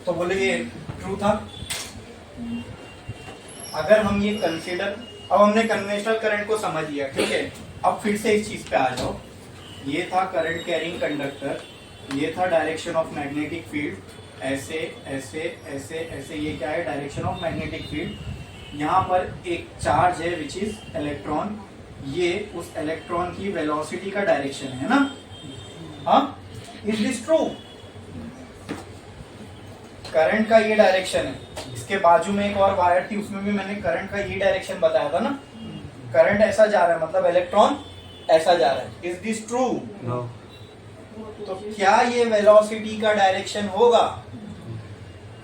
तो बोले ये ट्रू था। अगर हम ये कंसीडर, अब हमने कन्वेंशनल करंट को समझ लिया, ठीक है। अब फिर से इस चीज पे आ जाओ। ये था करंट कैरिंग कंडक्टर, ये था डायरेक्शन ऑफ मैग्नेटिक फील्ड, ऐसे ऐसे ऐसे ऐसे, ये क्या है, डायरेक्शन ऑफ मैग्नेटिक फील्ड। यहाँ पर एक चार्ज है विच इज इलेक्ट्रॉन, ये उस इलेक्ट्रॉन की वेलोसिटी का डायरेक्शन है ना। हाँ, इज दिस ट्रू? करंट का ये डायरेक्शन है, इसके बाजू में एक और वायर थी, उसमें भी मैंने करंट का ये डायरेक्शन बताया था ना। करंट ऐसा जा रहा है, मतलब इलेक्ट्रॉन ऐसा जा रहा है। Is this true? नो। तो क्या ये वेलोसिटी का डायरेक्शन होगा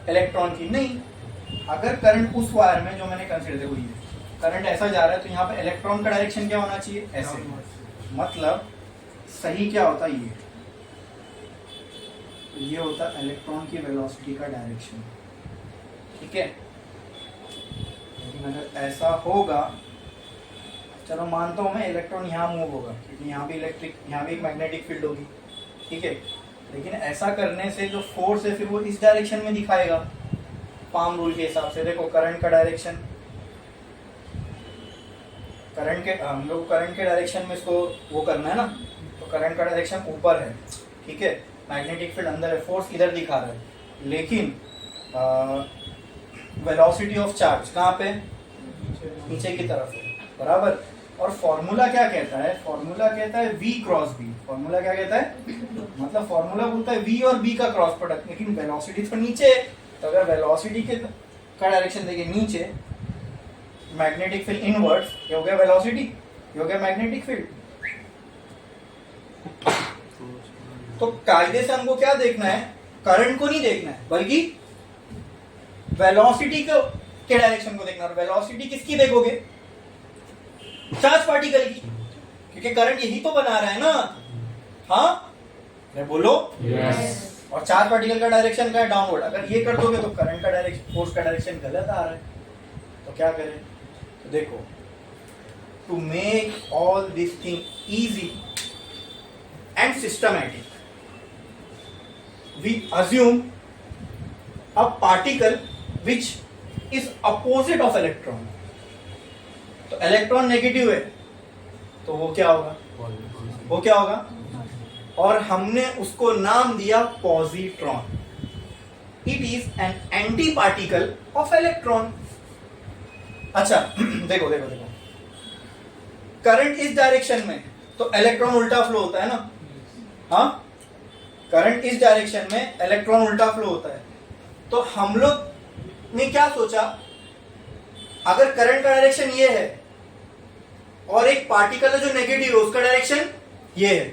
इलेक्ट्रॉन की? नहीं। अगर करंट उस वायर में, जो मैंने कंसीडर, देखो ये करंट ऐसा जा रहा है, तो यहाँ पे इलेक्ट्रॉन का डायरेक्शन क्या होना चाहिए? ऐसे। मतलब सही क्या होता है, ये होता इलेक्ट्रॉन की वेलोसिटी का डायरेक्शन, ठीक है। लेकिन अगर ऐसा होगा, चलो मानता हूं मैं, इलेक्ट्रॉन यहाँ मूव होगा, क्योंकि यहाँ भी इलेक्ट्रिक, यहाँ भी एक मैग्नेटिक फील्ड होगी, ठीक है। लेकिन ऐसा करने से जो फोर्स है फिर वो इस डायरेक्शन में दिखाएगा, पाम रूल के हिसाब से। देखो करंट का डायरेक्शन, करंट के, हम लोग करंट के डायरेक्शन में इसको वो करना है ना, तो करंट का डायरेक्शन ऊपर है, ठीक है। मैग्नेटिक फील्ड अंदर है, फोर्स इधर दिखा रहा है, लेकिन वेलोसिटी ऑफ चार्ज कहाँ पे? नीचे की तरफ है, बराबर। और फॉर्मूला क्या कहता है? फॉर्मूला कहता है V क्रॉस B। फॉर्मूला क्या कहता है? मतलब फॉर्मूला बोलता है V और B का क्रॉस प्रोडक्ट, लेकिन वेलोसिटी तो नीचे है, तो अगर वेलोसिटी के का डायरेक्शन देखे नीचे, मैग्नेटिक फील्ड इनवर्ड्स, ये हो गया वेलोसिटी, ये हो गया मैग्नेटिक फील्ड। तो कायदे से हमको क्या देखना है? करंट को नहीं देखना है, बल्कि वेलोसिटी के डायरेक्शन को देखना है। और वेलोसिटी किसकी देखोगे? चार्ज पार्टिकल की, क्योंकि करंट यही तो बना रहा है ना। हाँ, मैं बोलो यस। और चार्ज पार्टिकल का डायरेक्शन का है डाउनवर्ड। अगर ये कर दोगे तो करंट का डायरेक्शन, फोर्स का डायरेक्शन गलत आ रहा है, तो क्या करें? तो देखो, to make all this thing easy and systematic, we assume a particle which is opposite of electron। तो इलेक्ट्रॉन नेगेटिव है, तो वो क्या होगा? वो क्या होगा? और हमने उसको नाम दिया positron. It is an anti particle of electron. अच्छा देखो देखो देखो, करंट इस डायरेक्शन में, तो इलेक्ट्रॉन उल्टा फ्लो होता है ना। हाँ, करंट इस डायरेक्शन में, इलेक्ट्रॉन उल्टा फ्लो होता है। तो हम लोग ने क्या सोचा, अगर करंट का डायरेक्शन ये है और एक पार्टिकल है जो नेगेटिव है, उसका डायरेक्शन ये है,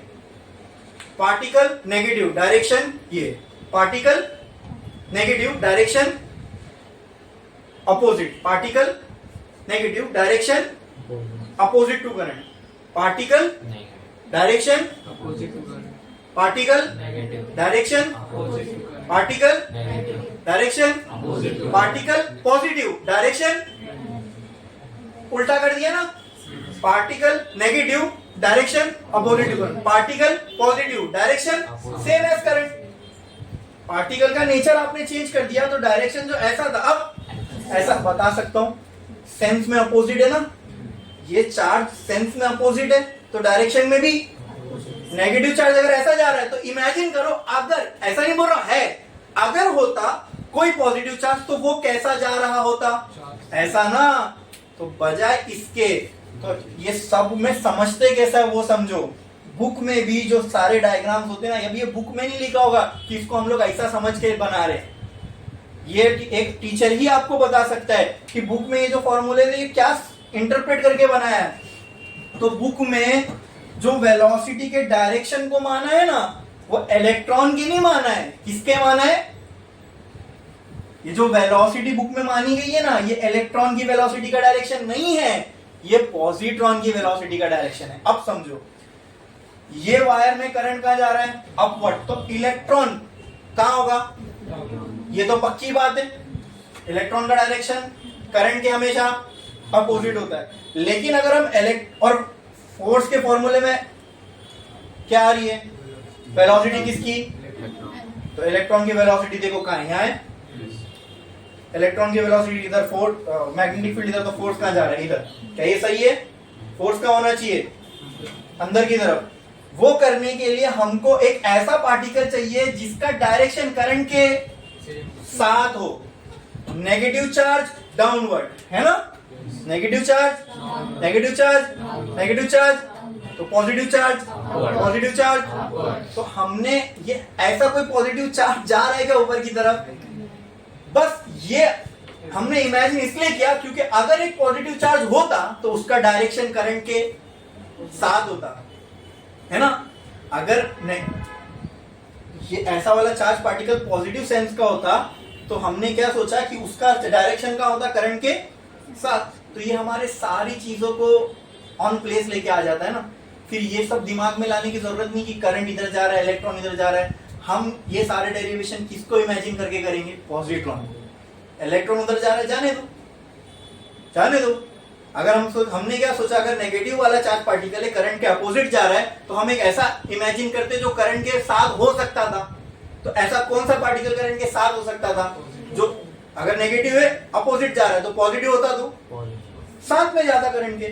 पार्टिकल नेगेटिव डायरेक्शन ये, particle negative direction opposite, particle negative direction opposite to current, particle direction opposite to current, particle negative direction, opposite to current, particle negative direction, opposite to particle positive direction, उल्टा कर दिया ना। Particle negative direction opposite to current, particle positive direction same as current. Particle का nature आपने change कर दिया, तो direction जो ऐसा था अब ऐसा बता सकता हूं, सेंस में अपोजिट है ना। ये चार्ज सेंस में अपोजिट है, तो डायरेक्शन में भी नेगेटिव चार्ज अगर ऐसा जा रहा है, तो इमेजिन करो, अगर ऐसा नहीं बोल रहा है, अगर होता कोई पॉजिटिव चार्ज, तो वो कैसा जा रहा होता? ऐसा ना। तो बजाय इसके, तो ये सब में समझते कैसा है वो समझो। बुक में भी जो सारे डायग्राम्स होते हैं ना, ये बुक में नहीं लिखा होगा कि इसको हम लोग ऐसा समझ के बना रहे हैं। ये एक टीचर ही आपको बता सकता है कि बुक में ये जो फॉर्मूले थे, ये क्या इंटरप्रेट करके बनाया है। तो बुक में जो वेलोसिटी के डायरेक्शन को माना है ना, वो इलेक्ट्रॉन की नहीं माना है, किसके माना है? ये जो वेलोसिटी बुक में मानी गई है ना, ये इलेक्ट्रॉन की वेलोसिटी का डायरेक्शन नहीं है, ये पॉजिट्रॉन की वेलोसिटी का डायरेक्शन है। अब समझो, ये वायर में करंट कहां जा रहा है? अपवर्ड, तो इलेक्ट्रॉन कहां होगा? ये तो पक्की बात है, इलेक्ट्रॉन का डायरेक्शन करंट के हमेशा अपोजिट होता है। लेकिन अगर हम और फोर्स के फॉर्मूले में क्या आ रही है? वेलोसिटी किसकी? तो इलेक्ट्रॉन की वेलोसिटी देखो कहां है? यहाँ है, इलेक्ट्रॉन की वेलोसिटी इधर, फोर्स मैग्नेटिक फील्ड इधर, तो फोर्स कहाँ जा रहा है? इधर। क्या ये सही है? फोर्स कहाँ होना चाहिए? अंदर की तरफ। वो करने के लिए हमको एक ऐसा पार्टिकल चाहिए जिसका डायरेक्शन करंट के साथ हो। नेगेटिव चार्ज डाउनवर्ड, है ना? Negative charge, negative charge, negative charge, तो पॉजिटिव चार्ज, पॉजिटिव चार्ज। तो हमने ये ऐसा कोई पॉजिटिव चार्ज जा रहा है क्या ऊपर की तरफ? बस ये हमने इमेजिन इसलिए किया क्योंकि अगर एक पॉजिटिव चार्ज होता तो उसका डायरेक्शन करंट के साथ होता, है ना? अगर नहीं ये ऐसा वाला चार्ज पार्टिकल पॉजिटिव सेंस का होता तो हमने क्या सोचा कि उसका डायरेक्शन का होता करंट के साथ। तो ये हमारे सारी चीजों को ऑन प्लेस लेके आ जाता है ना। फिर ये सब दिमाग में लाने की जरूरत नहीं कि करंट इधर जा रहा है, इलेक्ट्रॉन इधर जा रहा है। हम ये सारे डेरिवेशन किसको इमेजिन करके करेंगे? पॉजिट्रॉन। इलेक्ट्रॉन उधर जा रहा है, जाने दो, जाने दो। अगर हमने क्या सोचा, अगर नेगेटिव वाला चार्ज पार्टिकल है करंट के अपोजिट जा रहा है तो हम एक ऐसा इमेजिन करते जो करंट के साथ हो सकता था। तो ऐसा कौन सा पार्टिकल करंट के साथ हो सकता था? जो अगर नेगेटिव है अपोजिट जा रहा है तो पॉजिटिव होता तो साथ में जाता करंट के।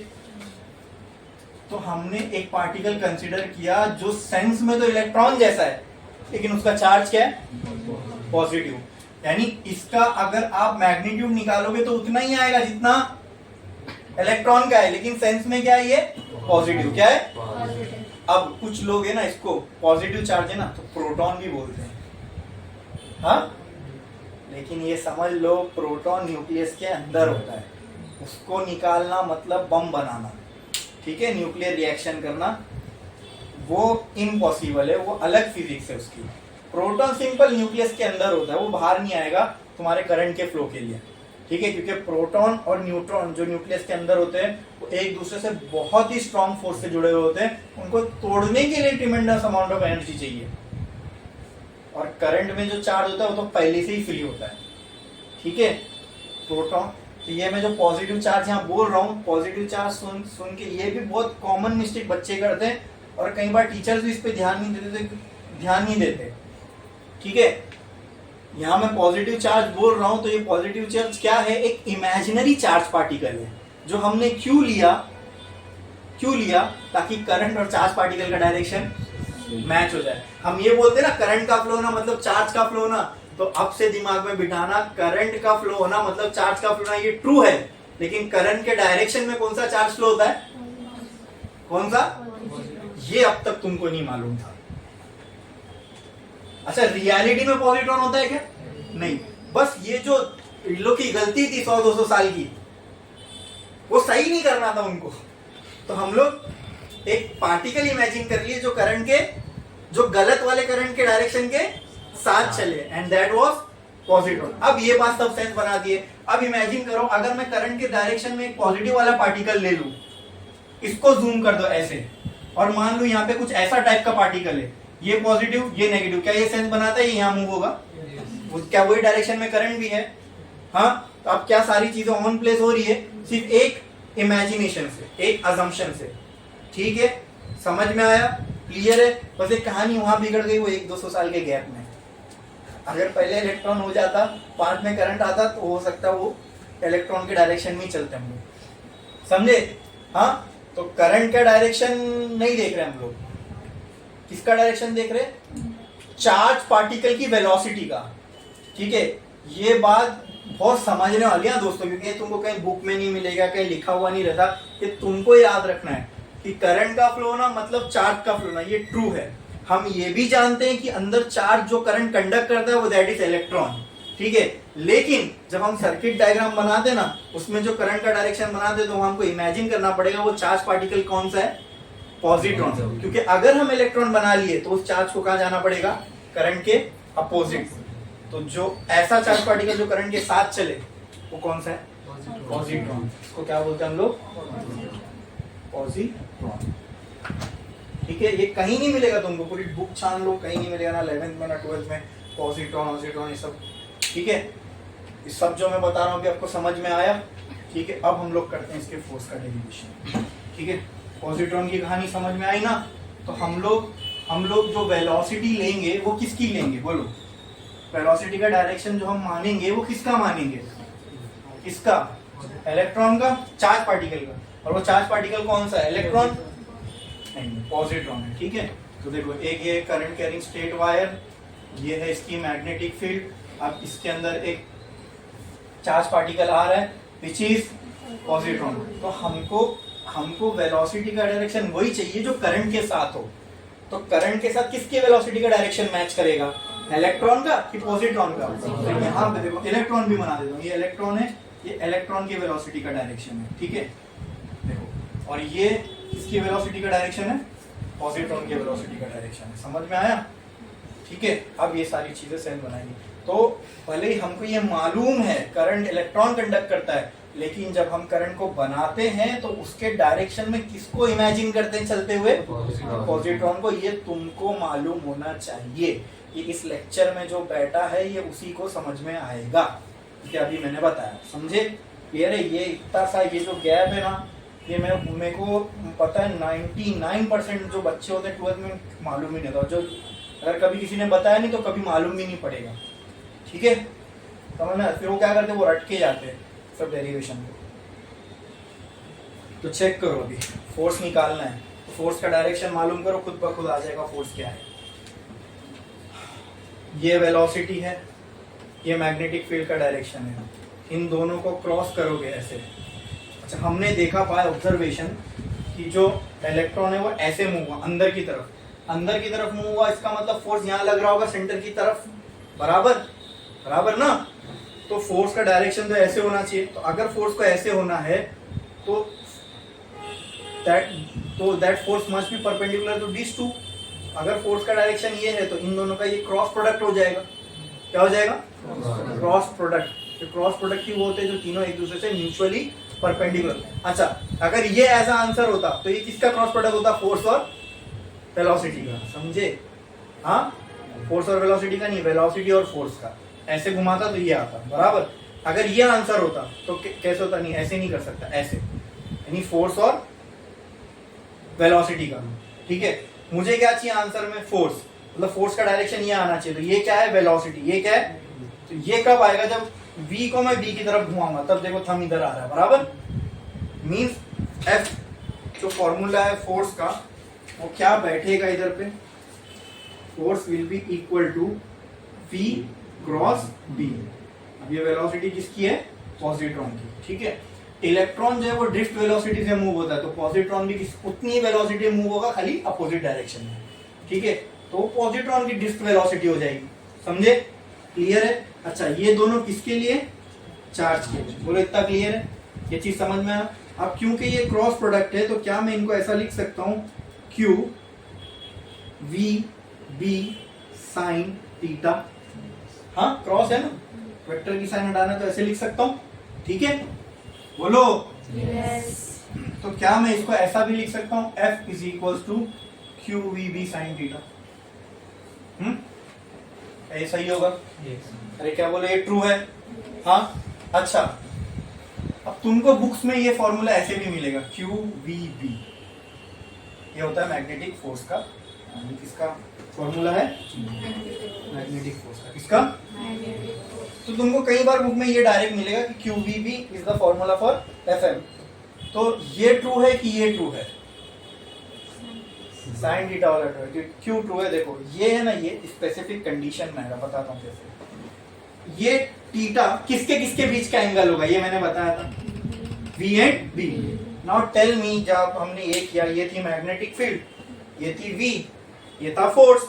तो हमने एक पार्टिकल कंसीडर किया जो सेंस में तो इलेक्ट्रॉन जैसा है लेकिन उसका चार्ज क्या है? पॉजिटिव। यानी इसका अगर आप मैग्नीट्यूड निकालोगे तो उतना ही आएगा जितना इलेक्ट्रॉन का है, लेकिन सेंस में क्या है? ये पॉजिटिव। क्या है? अब कुछ लोग है ना इसको पॉजिटिव चार्ज है ना तो प्रोटॉन भी बोलते हैं, हाँ? लेकिन ये समझ लो प्रोटॉन न्यूक्लियस के अंदर होता है, उसको निकालना मतलब बम बनाना, ठीक है? न्यूक्लियर रिएक्शन करना वो इम्पॉसिबल है, वो अलग फिजिक्स है उसकी। प्रोटॉन सिंपल न्यूक्लियस के अंदर होता है, वो बाहर नहीं आएगा तुम्हारे करंट के फ्लो के लिए, ठीक है? क्योंकि प्रोटॉन और न्यूट्रॉन जो न्यूक्लियस के अंदर होते हैं वो एक दूसरे से बहुत ही स्ट्रॉन्ग फोर्स से जुड़े हुए होते हैं। उनको तोड़ने के लिए ट्रिमेंडस अमाउंट ऑफ एनर्जी चाहिए। और करंट में जो चार्ज होता है वो तो पहले से ही फ्री होता है, ठीक है? प्रोटॉन, तो ये मैं जो पॉजिटिव चार्ज यहाँ बोल रहा हूँ, पॉजिटिव चार्ज सुन के ये भी बहुत कॉमन मिस्टेक बच्चे करते हैं और कई बार टीचर्स भी इस पे ध्यान नहीं देते, ठीक है? यहाँ मैं पॉजिटिव चार्ज बोल रहा हूँ तो ये पॉजिटिव चार्ज क्या है? एक इमेजिनरी चार्ज पार्टिकल है जो हमने क्यों लिया ताकि करंट और चार्ज पार्टिकल का डायरेक्शन मैच हो जाए। हम ये बोलते हैं ना करंट का फ्लो होना मतलब चार्ज का फ्लो होना, तो अब से दिमाग में बिठाना करंट का फ्लो होना मतलब चार्ज का फ्लो होना, ये ट्रू है। लेकिन करंट के डायरेक्शन में कौन सा चार्ज फ्लो होता है? कौन सा? ये अब तक तुमको नहीं मालूम था। अच्छा, रियलिटी में पॉजिट्रॉन होता है क्या? नहीं। बस ये जो इन लोग की गलती थी 100-200 साल की, वो सही नहीं करना था उनको, तो हम लोग एक पार्टिकल इमेजिन कर लिए जो करंट के, जो गलत वाले करंट के डायरेक्शन के साथ चले, एंड दैट वाज पॉजिट्रॉन। अब ये बात सब सेंस बना दिए। अब इमेजिन करो अगर मैं करंट के डायरेक्शन में एक पॉजिटिव वाला पार्टिकल ले लूं, इसको जूम कर दो ऐसे, और मान लो यहाँ पे कुछ ऐसा टाइप का पार्टिकल है, ये पॉजिटिव ये नेगेटिव, क्या ये सेंस बनाता है? ये यहाँ मूव होगा, क्या वही डायरेक्शन में करंट भी है? हाँ। तो अब क्या सारी चीजें ऑन प्लेस हो रही है? सिर्फ एक इमेजिनेशन से, एक अजम्पशन से, ठीक है? समझ में आया? क्लियर है? बस एक कहानी वहां बिगड़ गई वो 100-200 साल के गैप में। अगर पहले इलेक्ट्रॉन हो जाता, बाद में करंट आता, तो हो सकता वो इलेक्ट्रॉन के डायरेक्शन में चलते हम लोग, समझे? हाँ। तो करंट का डायरेक्शन नहीं देख रहे हम लोग, किसका डायरेक्शन देख रहे? चार्ज पार्टिकल की वेलोसिटी का, ठीक है? ये बात बहुत समझने वाली है दोस्तों, क्योंकि तुमको कहीं बुक में नहीं मिलेगा, कहीं लिखा हुआ नहीं रहता। ये तुमको याद रखना है कि करंट का फ्लो होना मतलब चार्ज का फ्लो होना, ये ट्रू है। हम ये भी जानते हैं कि अंदर चार्ज जो करंट कंडक्ट करता है वो दैट इज इलेक्ट्रॉन, ठीक है? लेकिन जब हम सर्किट डायग्राम बनाते ना, उसमें जो करंट का डायरेक्शन बनाते तो हमको इमेजिन करना पड़ेगा वो चार्ज पार्टिकल कौन सा है? पॉजिट्रॉन। क्योंकि अगर हम इलेक्ट्रॉन बना लिए तो उस चार्ज को कहाँ जाना पड़ेगा? करंट के अपोजिट। तो जो ऐसा चार्ज पार्टिकल जो करंट के साथ चले वो कौन सा है? पॉजिट्रॉन। इसको क्या बोलते हैं हम लोग? पॉजिट्रॉन, ठीक है? ये कहीं नहीं मिलेगा तुमको, पूरी बुक छान लो, कहीं नहीं मिलेगा, ना 11th में ना 12th में पॉजिट्रॉन ये सब, ठीक है? इस सब जो मैं बता रहा हूँ कि आपको समझ में आया, ठीक है? अब हम लोग करते हैं इसके फोर्स का डेरिवेशन, ठीक है? पॉजिट्रॉन की कहानी समझ में आई ना? तो हम लोग जो वेलोसिटी लेंगे वो किसकी लेंगे बोलो? वेलोसिटी का डायरेक्शन जो हम मानेंगे वो किसका मानेंगे, किसका, इलेक्ट्रॉन का, चार्ज पार्टिकल का। और वो चार्ज पार्टिकल कौन सा है, इलेक्ट्रॉन नहीं, पॉजिट्रॉन है। ठीक है, तो देखो एक ये करंट कैरिंग स्ट्रेट वायर, ये है इसकी मैग्नेटिक फील्ड। अब इसके अंदर एक चार्ज पार्टिकल आ रहा है विच इज पॉजिट्रॉन। तो हमको वेलोसिटी का डायरेक्शन वही चाहिए जो करंट के साथ हो। तो करंट के साथ किसके वेलोसिटी का डायरेक्शन मैच करेगा, इलेक्ट्रॉन का कि पॉजिट्रॉन का। तो यहाँ पे देखो इलेक्ट्रॉन भी बना देता हूँ, ये इलेक्ट्रॉन है, ये इलेक्ट्रॉन की वेलोसिटी का डायरेक्शन है। ठीक है, देखो, और ये किसकी वेलोसिटी का डायरेक्शन है, पॉजिट्रॉन की वेलोसिटी का डायरेक्शन है। समझ में आया? ठीक है, अब ये सारी चीजें सेम बनाएंगे। तो भले ही हमको ये मालूम है करंट इलेक्ट्रॉन कंडक्ट करता है, लेकिन जब हम करंट को बनाते हैं तो उसके डायरेक्शन में किसको इमेजिन करते हैं चलते हुए, पॉजिट्रॉन को। ये तुमको मालूम होना चाहिए। ये इस लेक्चर में जो बैठा है ये उसी को समझ में आएगा, क्योंकि अभी मैंने बताया। समझे? क्लियर है? ये इतना सा ये जो गैप है ना, ये मेरे को पता है 99% जो बच्चे होते हैं 12th में मालूम ही नहीं होता। जो अगर कभी किसी ने बताया नहीं तो कभी मालूम भी नहीं पड़ेगा। ठीक है, समझ में? फिर वो क्या करते हैं, वो रट के जाते हैं सब डेरिवेशन को। तो चेक करो, अभी फोर्स निकालना है तो फोर्स का डायरेक्शन मालूम करो, खुद ब खुद आ जाएगा फोर्स क्या है। ये वेलोसिटी है, ये मैग्नेटिक फील्ड का डायरेक्शन है। इन दोनों को क्रॉस करोगे ऐसे। अच्छा, हमने देखा बाय ऑब्जर्वेशन कि जो इलेक्ट्रॉन है वो ऐसे मूव हुआ अंदर की तरफ मूव हुआ। इसका मतलब फोर्स यहाँ लग रहा होगा सेंटर की तरफ, बराबर ना। तो फोर्स का डायरेक्शन तो ऐसे होना चाहिए। तो अगर फोर्स को ऐसे होना है तो that force must be perpendicular to this two. अगर फोर्स का डायरेक्शन ये है तो इन दोनों का ये क्रॉस प्रोडक्ट हो जाएगा। क्या हो जाएगा? Cross product. तो क्रॉस प्रोडक्ट वो होते हैं जो तीनों एक दूसरे से म्यूचुअली परपेंडिकुलर। अच्छा, अगर ये ऐसा आंसर होता तो ये किसका क्रॉस प्रोडक्ट होता? फोर्स और वेलोसिटी का। समझे? हाँ, फोर्स और वेलोसिटी का नहीं, वेलोसिटी और फोर्स का। ऐसे घुमाता तो ये आता, बराबर। अगर ये आंसर होता तो कैसे होता? नहीं, ऐसे नहीं कर सकता, ऐसे, यानी फोर्स और वेलोसिटी का। ठीक है, मुझे क्या चाहिए आंसर में? फोर्स, मतलब फोर्स का डायरेक्शन ये आना चाहिए। तो ये क्या है? वेलोसिटी। ये क्या है? तो ये कब आएगा? जब v को मैं b की तरफ घुमाऊंगा, तब देखो थंब इधर आ रहा है, बराबर। मींस f जो फॉर्मूला है फोर्स का, वो क्या बैठेगा इधर पे? Force will be equal to v cross b। अब ये वेलोसिटी किसकी है? पॉजिट्रॉन की। ठीक है, इलेक्ट्रॉन जो है वो ड्रिफ्ट वेलोसिटी से मूव होता है, तो पॉजिट्रॉन भी उतनी वेलोसिटी मूव होगा, खाली अपोजिट डायरेक्शन में। ठीक है, तो पॉजिट्रॉन की ड्रिफ्ट वेलोसिटी हो जाएगी। समझे? क्लियर है? अच्छा, ये दोनों किसके लिए? चार्ज के लिए। बोलो इतना क्लियर है? ये चीज समझ में आया? अब क्योंकि ये क्रॉस प्रोडक्ट है तो क्या मैं इनको ऐसा लिख सकता हूं, Q V B sine theta. हाँ, क्रॉस है ना, वेक्टर की साइन हटाना, तो ऐसे लिख सकता हूं। ठीक है, बोलो Yes. तो क्या मैं इसको ऐसा भी लिख सकता हूं, F is equal to Q V B sine theta. ऐसा ही होगा? अरे क्या बोले, ये ट्रू है? हाँ। अच्छा, अब तुमको बुक्स में ये फॉर्मूला ऐसे भी मिलेगा, क्यू वी बी। ये होता है मैग्नेटिक फोर्स का, किसका फॉर्मूला है? मैग्नेटिक फोर्स का। किसका? तो तुमको कई बार बुक में ये डायरेक्ट मिलेगा कि Q V B is the formula for F M. तो ये ट्रू है कि ये ट्रू है? साइन थीटा वाला ट्रू है। क्यों ट्रू है? देखो ये है ना, ये स्पेसिफिक कंडीशन में है, बताता हूँ कैसे। ये थीटा किसके किसके बीच का एंगल होगा, ये मैंने बताया था, V and B। Now tell me, जब हमने ये किया, ये थी मैग्नेटिक फील्ड, ये थी V, ये था फोर्स,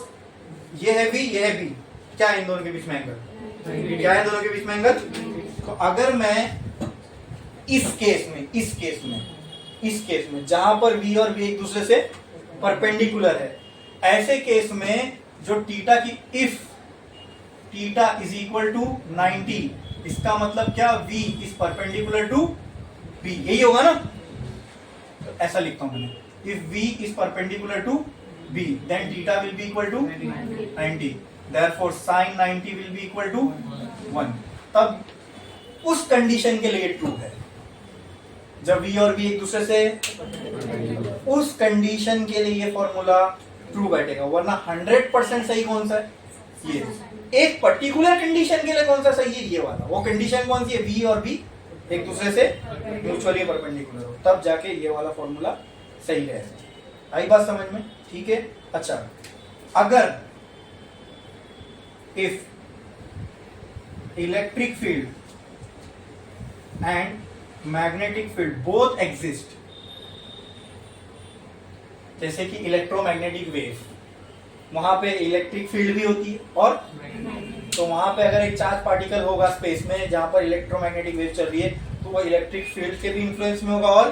ये है V, ये है B। क्या है इन दोनों के बीच में एंगल? क्या है इन दोनों के बीच में एंगल? तो अगर मैं इस केस में जहां पर V और B एक दूसरे से परपेंडिकुलर है, ऐसे केस में जो थीटा की, if theta is equal to 90, इसका मतलब क्या? V is perpendicular to B, यही होगा ना? तो ऐसा लिखता हूं मैंने, if V is perpendicular to B, then theta will be equal to 90. Therefore sin 90 will be equal to 1. तब उस कंडीशन के लिए ट्रू है, जब V और B एक दूसरे से, उस कंडीशन के लिए ये फॉर्मूला ट्रू बैठेगा। वरना 100% सही कौन सा है? ये एक पर्टिकुलर कंडीशन के लिए कौन सा सही है, ये वाला। वो कंडीशन कौन सी है, बी और बी एक दूसरे से म्यूचुअली परपेंडिकुलर हो, तब जाके ये वाला फॉर्मूला सही रहेगा। आई बात समझ में? ठीक है। अच्छा, अगर if electric field and magnetic field both exist, जैसे कि इलेक्ट्रोमैग्नेटिक वेव, वहां पे इलेक्ट्रिक फील्ड भी होती है, और तो वहां पे अगर एक चार्ज पार्टिकल होगा स्पेस में जहां पर इलेक्ट्रोमैग्नेटिक वेव चल रही है, तो वो इलेक्ट्रिक फील्ड के भी इन्फ्लुएंस में होगा, और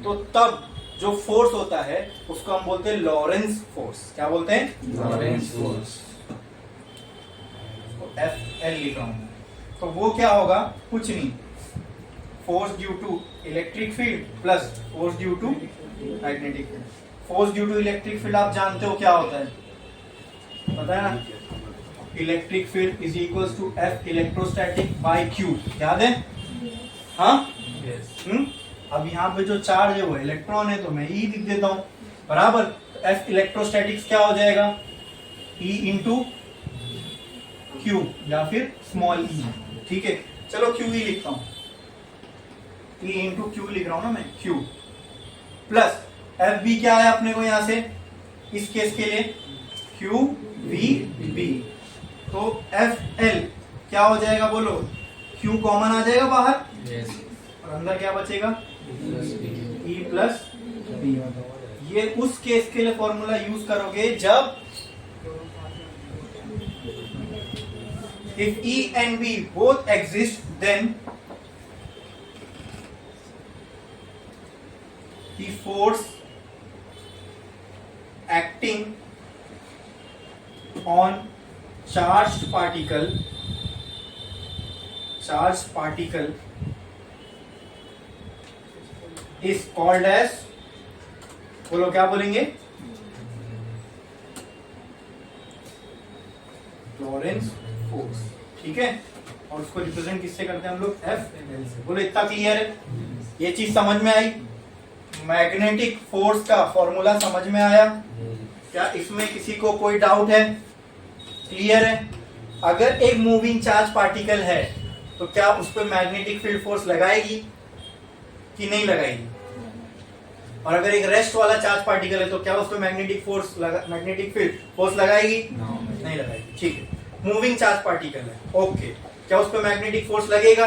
तो तब जो फोर्स होता है उसको हम बोलते हैं लॉरेंस फोर्स। क्या बोलते हैं? Lawrence force. FL लिख रहा हूं। तो वो क्या होगा? कुछ नहीं, force due to electric field plus force due to magnetic field. Force due to electric field आप जानते हो क्या होता है, पता है ना? Electric field is equals to F electrostatic by Q। याद है? हाँ, अब यहाँ पे जो चार्ज है वो इलेक्ट्रॉन है, तो मैं E लिख देता हूं, बराबर। तो F इलेक्ट्रोस्टैटिक्स क्या हो जाएगा? E इंटू Q या फिर स्मॉल e। ठीक है, चलो QE लिखता हूं, E इंटू Q लिख रहा हूं ना मैं, Q प्लस FB क्या है अपने को यहां से इस केस के लिए, QVB। तो FL क्या हो जाएगा बोलो? Q कॉमन आ जाएगा बाहर, और अंदर क्या बचेगा? E plus B। ये उस केस के लिए फॉर्मूला यूज करोगे जब if E and B both exist, then the force acting on charged particle is called as, बोलो क्या बोलेंगे? Lawrence force. ठीक है, और उसको रिप्रेजेंट किससे करते हैं हम लोग? FL से। बोलो इतना क्लियर है? ये चीज समझ में आई? मैग्नेटिक फोर्स का फॉर्मूला समझ में आया क्या? इसमें किसी को कोई डाउट है? क्लियर है? अगर एक मूविंग चार्ज पार्टिकल है तो क्या उस पर मैग्नेटिक फील्ड फोर्स लगाएगी कि नहीं लगाएगी? और अगर एक रेस्ट वाला चार्ज पार्टिकल है तो क्या उस पर मैग्नेटिक फील्ड फोर्स लगाएगी? नहीं लगाएगी। ठीक है, मूविंग चार्ज पार्टिकल है, ओके, क्या उस पर मैग्नेटिक फोर्स लगेगा?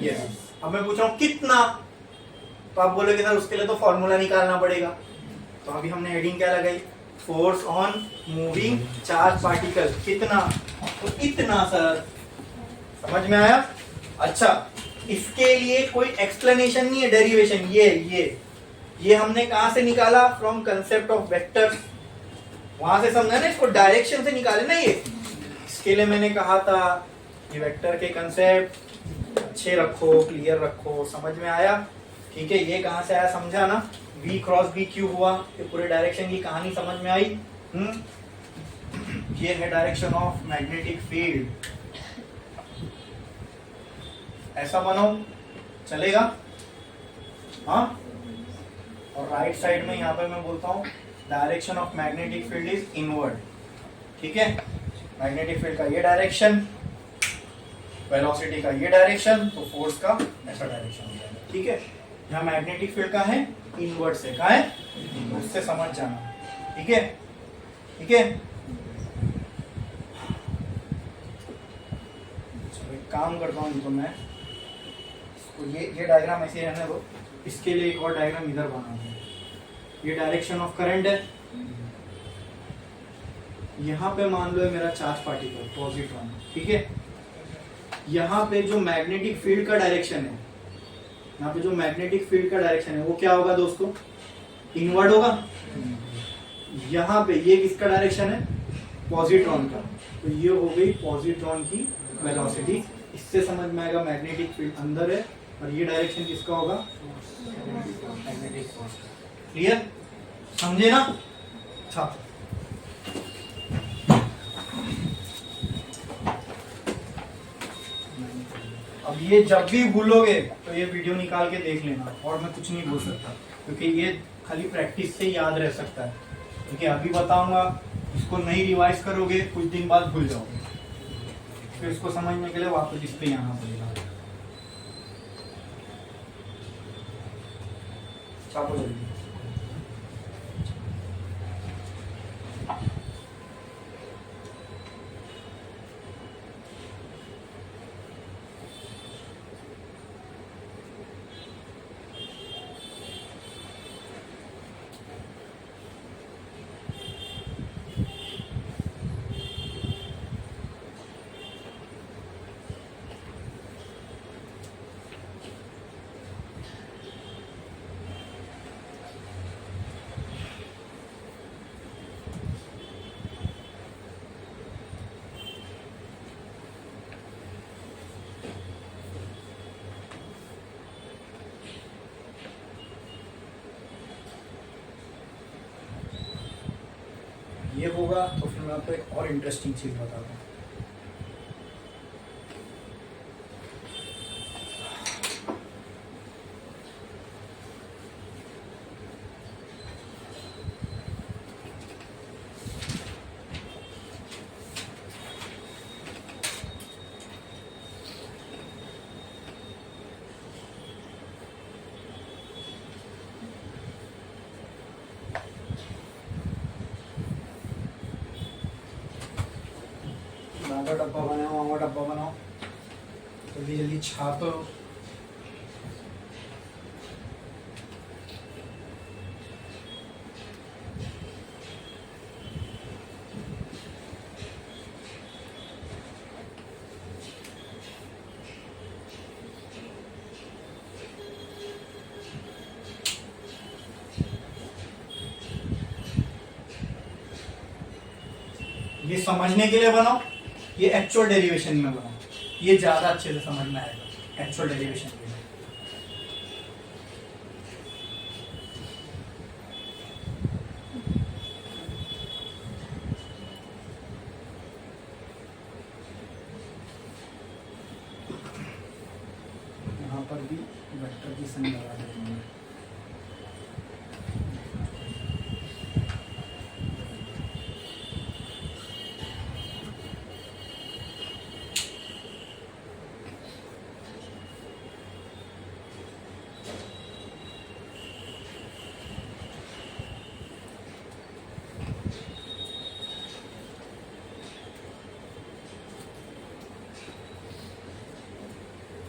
यस। अब मैं पूछ रहा हूं कितना, तो आप बोलोगे सर उसके लिए तो फॉर्मूला निकालना पड़ेगा। तो अभी हमने हेडिंग क्या लगाई? Force on moving charge particle. कितना? तो इतना सर। समझ में आया? अच्छा, इसके लिए कोई एक्सप्लेनेशन नहीं है, डेरिवेशन। ये हमने कहां से निकाला? From concept of vectors. वहां से समझा ना, इसको डायरेक्शन से निकाले ना ये। इसके लिए मैंने कहा था ये वेक्टर के कंसेप्ट अच्छे रखो, क्लियर रखो। समझ में आया? ठीक है, ये कहां से आया समझा ना? V क्रॉस B क्यूब हुआ, ये पूरे डायरेक्शन की कहानी समझ में आई। ये है डायरेक्शन ऑफ मैग्नेटिक फील्ड। ऐसा बनो, चलेगा? हाँ। और राइट साइड में यहाँ पे मैं बोलता हूँ direction of magnetic field is inward. ठीक है, मैग्नेटिक फील्ड का ये डायरेक्शन, वेलोसिटी का ये डायरेक्शन, तो फोर्स का ऐसा डायरेक्शन हो जाएगा। ठीक है, यहाँ मैग्नेटिक फील्ड का है इनवर्ड से, कहा है उससे समझ जाना। ठीक है, ठीक है। चलो एक काम करता हूँ, तो मैं इसको ये डायग्राम ऐसे रहने दो। इसके लिए एक और डायग्राम इधर बना है। ये डायरेक्शन ऑफ करंट है। यहाँ पे मान लो है मेरा चार्ज पार्टिकल पॉजिट्रॉन। ठीक है, यहाँ पे जो मैग्नेटिक फील्ड का डायरेक्शन है, यहाँ पे जो मैग्नेटिक फील्ड का डायरेक्शन है वो क्या होगा दोस्तों? इनवर्ड होगा। यहाँ पे ये किसका डायरेक्शन है? पॉजिट्रॉन का। तो ये हो गई पॉजिट्रॉन की वेलोसिटी। इससे समझ में आएगा मैग्नेटिक फील्ड अंदर है, और ये डायरेक्शन किसका होगा? Magnetic force. क्लियर? समझे ना? अच्छा, अब ये जब भी भूलोगे तो ये वीडियो निकाल के देख लेना, और मैं कुछ नहीं बोल सकता क्योंकि ये खाली प्रैक्टिस से याद रह सकता है। क्योंकि अभी बताऊंगा, इसको नहीं रिवाइज करोगे कुछ दिन बाद भूल जाओगे। फिर इसको समझने के लिए वापस इस पे आना पड़ेगा। छापो जल्दी। ये होगा तो फिर मैं आपको एक और इंटरेस्टिंग चीज बता दूं। डब्बा बनाओ, डब्बा बनाओ, जल्दी जल्दी छापो। ये समझने के लिए बनाओ, ये एक्चुअल डेरिवेशन में बनाओ, ये ज्यादा अच्छे से समझ में आएगा एक्चुअल डेरिवेशन के लिए। यहाँ पर भी वेक्टर की संख्या लगा देते हैं।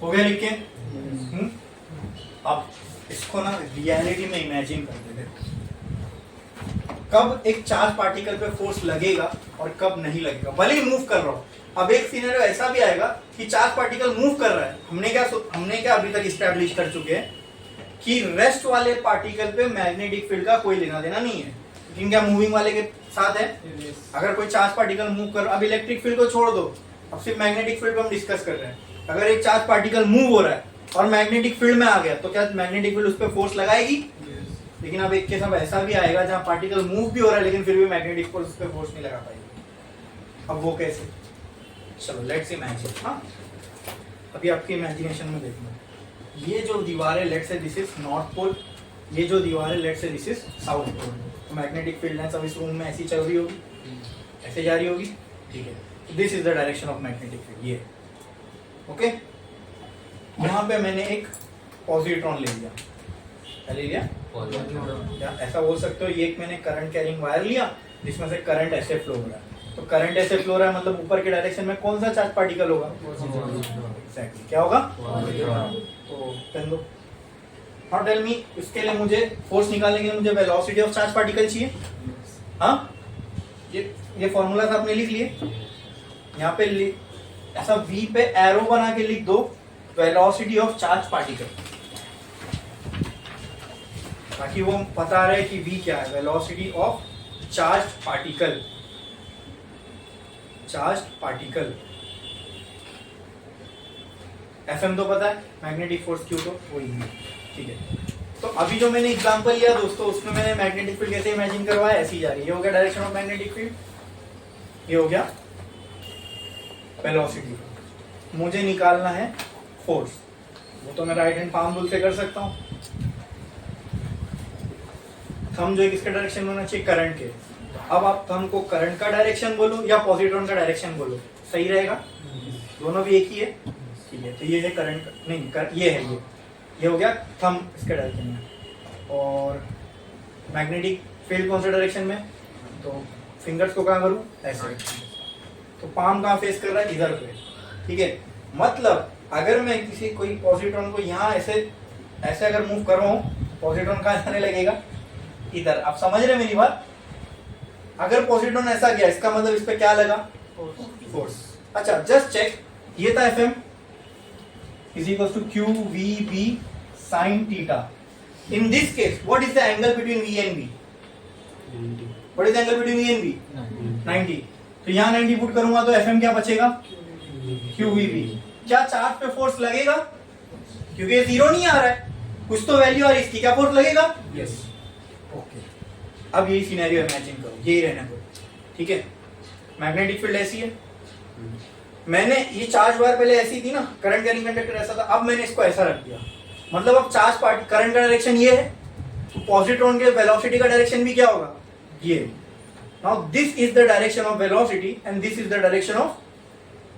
हो गया लिख के? अब इसको ना रियलिटी में इमेजिन कर देते, कब एक चार्ज पार्टिकल पे फोर्स लगेगा और कब नहीं लगेगा, भले ही मूव कर रहा हो। अब एक सिनेरियो ऐसा भी आएगा कि चार्ज पार्टिकल मूव कर रहा है, हमने क्या अभी तक इस्टेब्लिश कर चुके हैं कि रेस्ट वाले पार्टिकल पे मैग्नेटिक फील्ड का कोई लेना देना नहीं है, लेकिन क्या मूविंग वाले के साथ है। अगर कोई चार्ज पार्टिकल मूव कर, अब इलेक्ट्रिक फील्ड को छोड़ दो, अब सिर्फ मैग्नेटिक फील्ड पे हम डिस्कस कर रहे हैं। अगर एक चार्ज पार्टिकल मूव हो रहा है और मैग्नेटिक फील्ड में आ गया तो क्या मैग्नेटिक फील्ड उस पर फोर्स लगाएगी? लेकिन अब एक केस अब ऐसा भी आएगा जहां पार्टिकल मूव भी हो रहा है लेकिन फिर भी मैग्नेटिक फोर्स उस पर फोर्स नहीं लगा पाएगी। अब वो कैसे? चलो लेट्स इमेजिन। हाँ, अभी आपकी इमेजिनेशन में देखना, ये जो दीवार है लेट से दिस इज नॉर्थ पोल, ये जो दीवार है लेट से दिस इज साउथ पोल। तो मैग्नेटिक फील्ड लाइंस अब इस रूम में ऐसी चल रही होगी, ऐसे जा रही होगी, ठीक है। This is the direction of magnetic field, ये ओके। यहाँ पे मैंने एक पॉजिट्रॉन ले लिया, क्या ले लिया? या ऐसा बोल सकते हो, ये एक मैंने करंट कैरिंग वायर लिया जिसमें से करंट ऐसे फ्लो हो रहा है। तो करंट ऐसे फ्लो हो रहा है मतलब ऊपर के डायरेक्शन में कौन सा चार्ज पार्टिकल होगा? एग्जैक्टली, क्या होगा? तो पेन दो। नाउ टेल मी, इसके लिए मुझे फोर्स निकालने के लिए मुझे वेलोसिटी ऑफ चार्ज पार्टिकल चाहिए। हाँ, ये फॉर्मूला आपने लिख लिए, यहाँ पे ऐसा V पे एरो बना के लिख दो, वेलोसिटी ऑफ चार्ज पार्टिकल, ताकि वो पता रहे कि V क्या है, velocity of charge particle. Charge particle FM तो पता है, मैग्नेटिक फोर्स Q तो वही है, ठीक है। तो अभी जो मैंने एग्जांपल लिया दोस्तों, उसमें मैंने मैग्नेटिक फील्ड कैसे इमेजिन करवाया, ऐसी जा रही है। ये हो गया डायरेक्शन ऑफ मैग्नेटिक फील्ड, ये हो गया वेलोसिटी। मुझे निकालना है फोर्स, वो तो मैं राइट हैंड पाम रूल से कर सकता हूँ। थंब जो है किसके डायरेक्शन में होना चाहिए? करंट के। अब आप थंब को करंट का डायरेक्शन बोलो या पॉजिट्रॉन का डायरेक्शन बोलो, सही रहेगा? दोनों भी एक ही है, ठीक है। तो ये है करंट, नहीं ये है, ये हो गया थंब इसके डायरेक्शन में। और मैग्नेटिक फील्ड कौन से डायरेक्शन में, तो फिंगर्स को कहाँ करूँ, ऐसे। तो पाम कहाँ फेस कर रहा है, इधर पे, ठीक है। मतलब अगर मैं किसी कोई पॉजिट्रॉन को यहाँ ऐसे अगर मूव कर रहा हूँ, पॉजिट्रॉन कहाँ जाने लगेगा, इधर। आप समझ रहे हैं मेरी बात? अगर पॉजिट्रॉन ऐसा गया, इसका मतलब इस पे क्या लगा, फोर्स। अच्छा जस्ट चेक, ये था Fm is equal to Q V B sine theta. In this case what is the angle between V and B? What is the angle between V and B? 90। तो यहाँ 90 put करूंगा तो Fm क्या बचेगा, Q V B. क्या charge पे force लगेगा, क्योंकि ये जीरो नहीं आ रहा है, कुछ तो वैल्यू आ रही है, इसकी क्या फोर्स लगेगा, यस, ओके। अब यही सिनेरियो इमेजिन करो, यही रहने दो, ठीक है। मैग्नेटिक फील्ड ऐसी है, मैंने ये चार्ज वायर पहले ऐसी थी ना, करंट कैरिंग कंडक्टर ऐसा था, अब मैंने इसको ऐसा रख दिया, मतलब अब चार्ज पार्ट करंट का डायरेक्शन ये है, तो पॉजिट्रॉन के वेलोसिटी का डायरेक्शन भी क्या होगा, ये। Now this is the direction of velocity and this is the direction of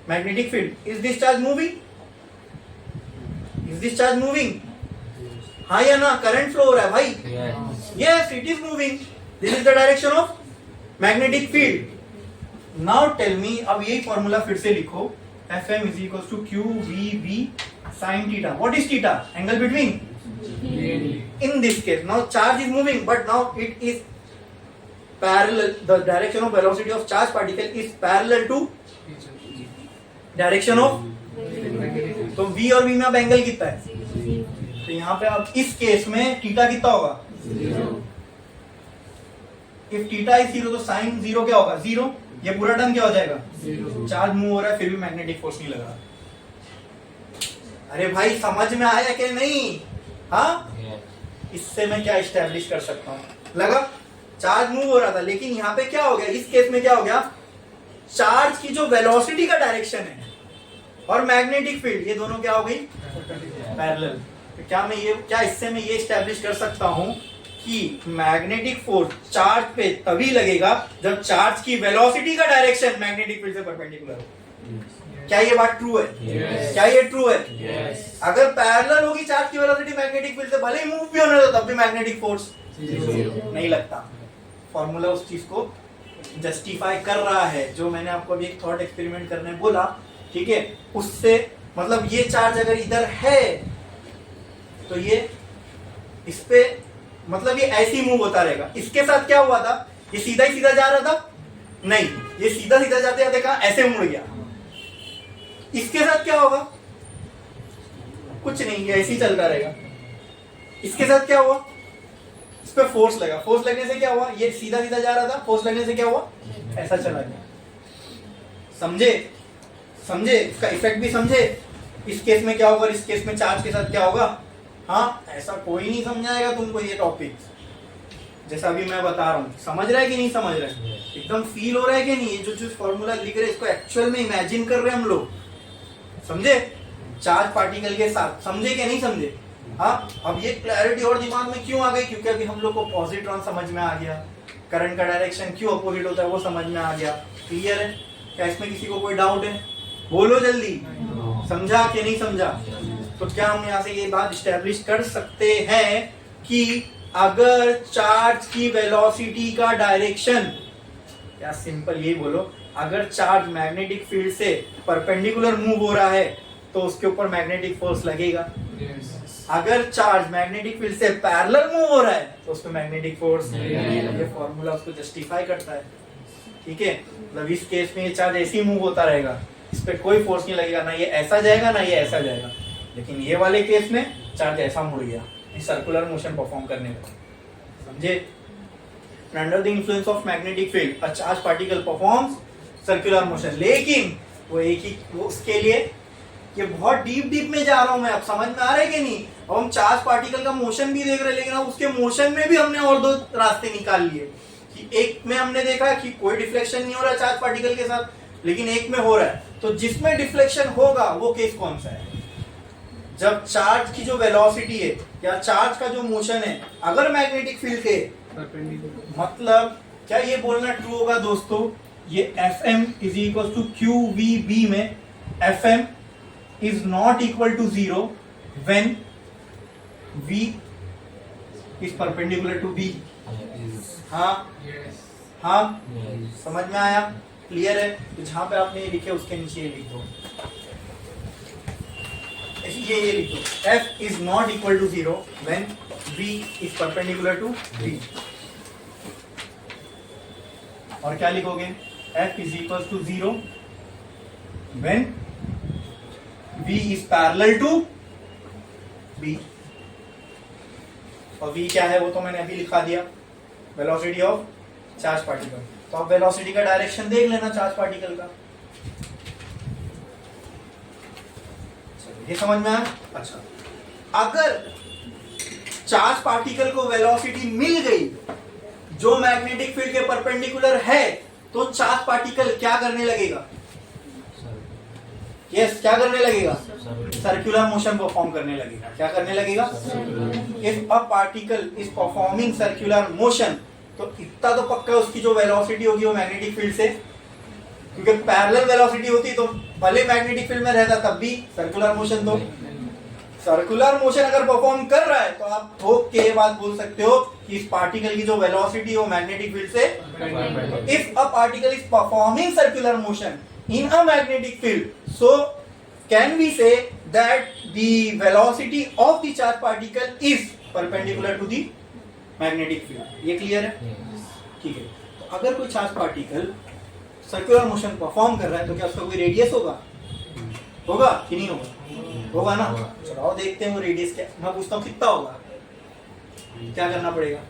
magnetic field. Is this charge moving, is this charge moving, हाँ या ना, करंट फ्लो हो रहा है भाई, yes it is moving. This is the direction of magnetic field. Now tell me, अब यही formula फिर से लिखो, Fm is equals to q v b sin theta. What is theta? Angle between? In this case, now charge is moving, but now it is parallel. The direction of velocity of charge particle is parallel to direction of, तो v और v में अब angle कितना है, तो यहाँ पे अब इस केस में थीटा कितना होगा, इफ थीटा इज 0 तो साइन 0 क्या होगा, 0। ये पूरा टर्म क्या हो जाएगा, चार्ज मूव हो रहा है फिर भी मैग्नेटिक फोर्स नहीं लगा। अरे भाई समझ में आया कि नहीं, हाँ? इससे मैं क्या एस्टेब्लिश कर सकता हूँ, लगा चार्ज मूव हो रहा था, लेकिन यहाँ पे क्या हो गया, इस केस में क्या हो गया, चार्ज की जो वेलोसिटी का डायरेक्शन है और मैग्नेटिक फील्ड, ये दोनों क्या हो गई, पैरेलल। तो क्या इससे मैं ये एस्टेब्लिश कर सकता हूँ कि मैग्नेटिक फोर्स चार्ज पे तभी लगेगा जब चार्ज की वेलोसिटी का डायरेक्शन मैग्नेटिक फील्ड से परपेंडिकुलर हो। क्या ये बात ट्रू है? क्या ये ट्रू है? अगर पैरेलल होगी चार्ज की वेलोसिटी मैग्नेटिक फील्ड से, भले ही मूव भी होने दो तब भी मैग्नेटिक फोर्स नहीं लगता। फॉर्मूला उस चीज को जस्टिफाई कर रहा है जो मैंने आपको अभी एक थॉट एक्सपेरिमेंट करने बोला, ठीक है। उससे मतलब ये चार्ज अगर इधर है तो ये इस पे, मतलब ये ऐसे ही मूव होता रहेगा। इसके साथ क्या हुआ था, ये सीधा ही सीधा जा रहा था, नहीं ये सीधा सीधा जाते जाते कहा ऐसे मुड़ गया। इसके साथ क्या होगा, कुछ नहीं, ये ऐसे ही चलता रहेगा। इसके साथ क्या हुआ, इस पे फोर्स लगा, फोर्स लगने से क्या हुआ, ये सीधा सीधा जा रहा था, फोर्स लगने से क्या हुआ, ऐसा चला गया। समझे? समझे इसका इफेक्ट भी समझे। इस केस में क्या होगा, इस केस में चार्ज के साथ क्या होगा, हाँ ऐसा कोई नहीं समझाएगा तुमको ये टॉपिक, जैसा अभी मैं बता रहा हूँ। समझ रहा है कि नहीं समझ रहा है, एकदम फील हो रहा है कि नहीं, ये जो फॉर्मूला लिख रहे हैं इसको एक्चुअल में इमेजिन कर रहे हैं हम लोग, समझे, चार्ज पार्टिकल के साथ, समझे कि नहीं समझे। हाँ अब ये क्लैरिटी और दिमाग में क्यों आ गई, क्योंकि अभी हम लोग को पॉजिट्रॉन समझ में आ गया, करंट का डायरेक्शन क्यों अपोजिट होता है वो समझ में आ गया। क्लियर है? क्या इसमें किसी को कोई डाउट है, बोलो जल्दी, समझा कि नहीं समझा। तो क्या हम यहाँ से ये बात स्टैब्लिश कर सकते हैं कि अगर चार्ज की वेलोसिटी का डायरेक्शन, क्या सिंपल यही बोलो, अगर चार्ज मैग्नेटिक फील्ड से परपेंडिकुलर मूव हो रहा है तो उसके ऊपर मैग्नेटिक फोर्स लगेगा। अगर चार्ज मैग्नेटिक फील्ड से पैरेलल मूव हो रहा है तो उसमें मैग्नेटिक फोर्स, ये फॉर्मूला उसको जस्टिफाई करता है, ठीक है। मतलब इस केस में ये चार्ज ऐसे ही मूव होता रहेगा, इस पे कोई फोर्स नहीं लगेगा, ना ये ऐसा जाएगा ना ये ऐसा जाएगा। लेकिन ये वाले केस में चार्ज ऐसा मुड़ गया, सर्कुलर मोशन परफॉर्म करने का, समझे। Under the influence of magnetic field a charge particle performs circular motion. लेकिन वो एक ही, वो उसके लिए ये बहुत डीप में जा रहा हूं मैं, अब समझ में आ रहा है कि नहीं। अब हम चार्ज पार्टिकल का मोशन भी देख रहे हैं, लेकिन अब उसके मोशन में भी हमने और दो रास्ते निकाल लिए कि एक में हमने देखा कि कोई डिफ्लेक्शन नहीं हो रहा चार्ज पार्टिकल के साथ, लेकिन एक में हो रहा है। तो जिसमें डिफ्लेक्शन होगा वो केस कौन सा है, जब चार्ज की जो वेलोसिटी है या चार्ज का जो मोशन है अगर मैग्नेटिक फील्ड के मतलब, क्या ये बोलना ट्रू होगा दोस्तों, ये Fm is equal to QVB में FM is not equal to 0 when V is perpendicular to B. हाँ Yes. हाँ समझ में आया? क्लियर है? तो जहां पे आपने ये लिखे उसके नीचे ये लिख दो, ये लिख दो, F is not equal to 0 when V is perpendicular to B. और क्या लिखोगे? F is equals to 0 when V is parallel to B. और V क्या है वो तो मैंने अभी लिखा दिया, वेलोसिटी ऑफ चार्ज पार्टिकल। तो आप वेलोसिटी का डायरेक्शन देख लेना चार्ज पार्टिकल का। ये समझ में आया? अच्छा, अगर चार्ज पार्टिकल को वेलोसिटी मिल गई जो मैग्नेटिक फील्ड के परपेंडिकुलर है, तो चार्ज पार्टिकल क्या करने लगेगा? यस, क्या करने लगेगा? सर्कुलर मोशन परफॉर्म करने लगेगा। क्या करने लगेगा? If a particle is performing circular motion, तो इतना तो पक्का उसकी जो वेलोसिटी होगी वो मैग्नेटिक फील्ड से, क्योंकि पैरेलल वेलोसिटी होती तो भले मैग्नेटिक फील्ड में रहता तब भी सर्कुलर मोशन, तो सर्कुलर मोशन अगर परफॉर्म कर रहा है तो आप ठोक के ये बात बोल सकते हो कि इस पार्टिकल की जो वेलोसिटी है वो मैग्नेटिक फील्ड से, if a particle is performing circular motion in a magnetic field, so can we say that the velocity of the charged particle is perpendicular to the magnetic field? ये clear है? ठीक है। तो अगर कोई charge particle circular motion perform कर रहा है तो क्या उसका कोई रेडियस होगा? होगा कि नहीं होगा? होगा ना। चलो आओ देखते हैं वो रेडियस क्या। मैं पूछता हूँ कितना होगा? क्या करना पड़ेगा?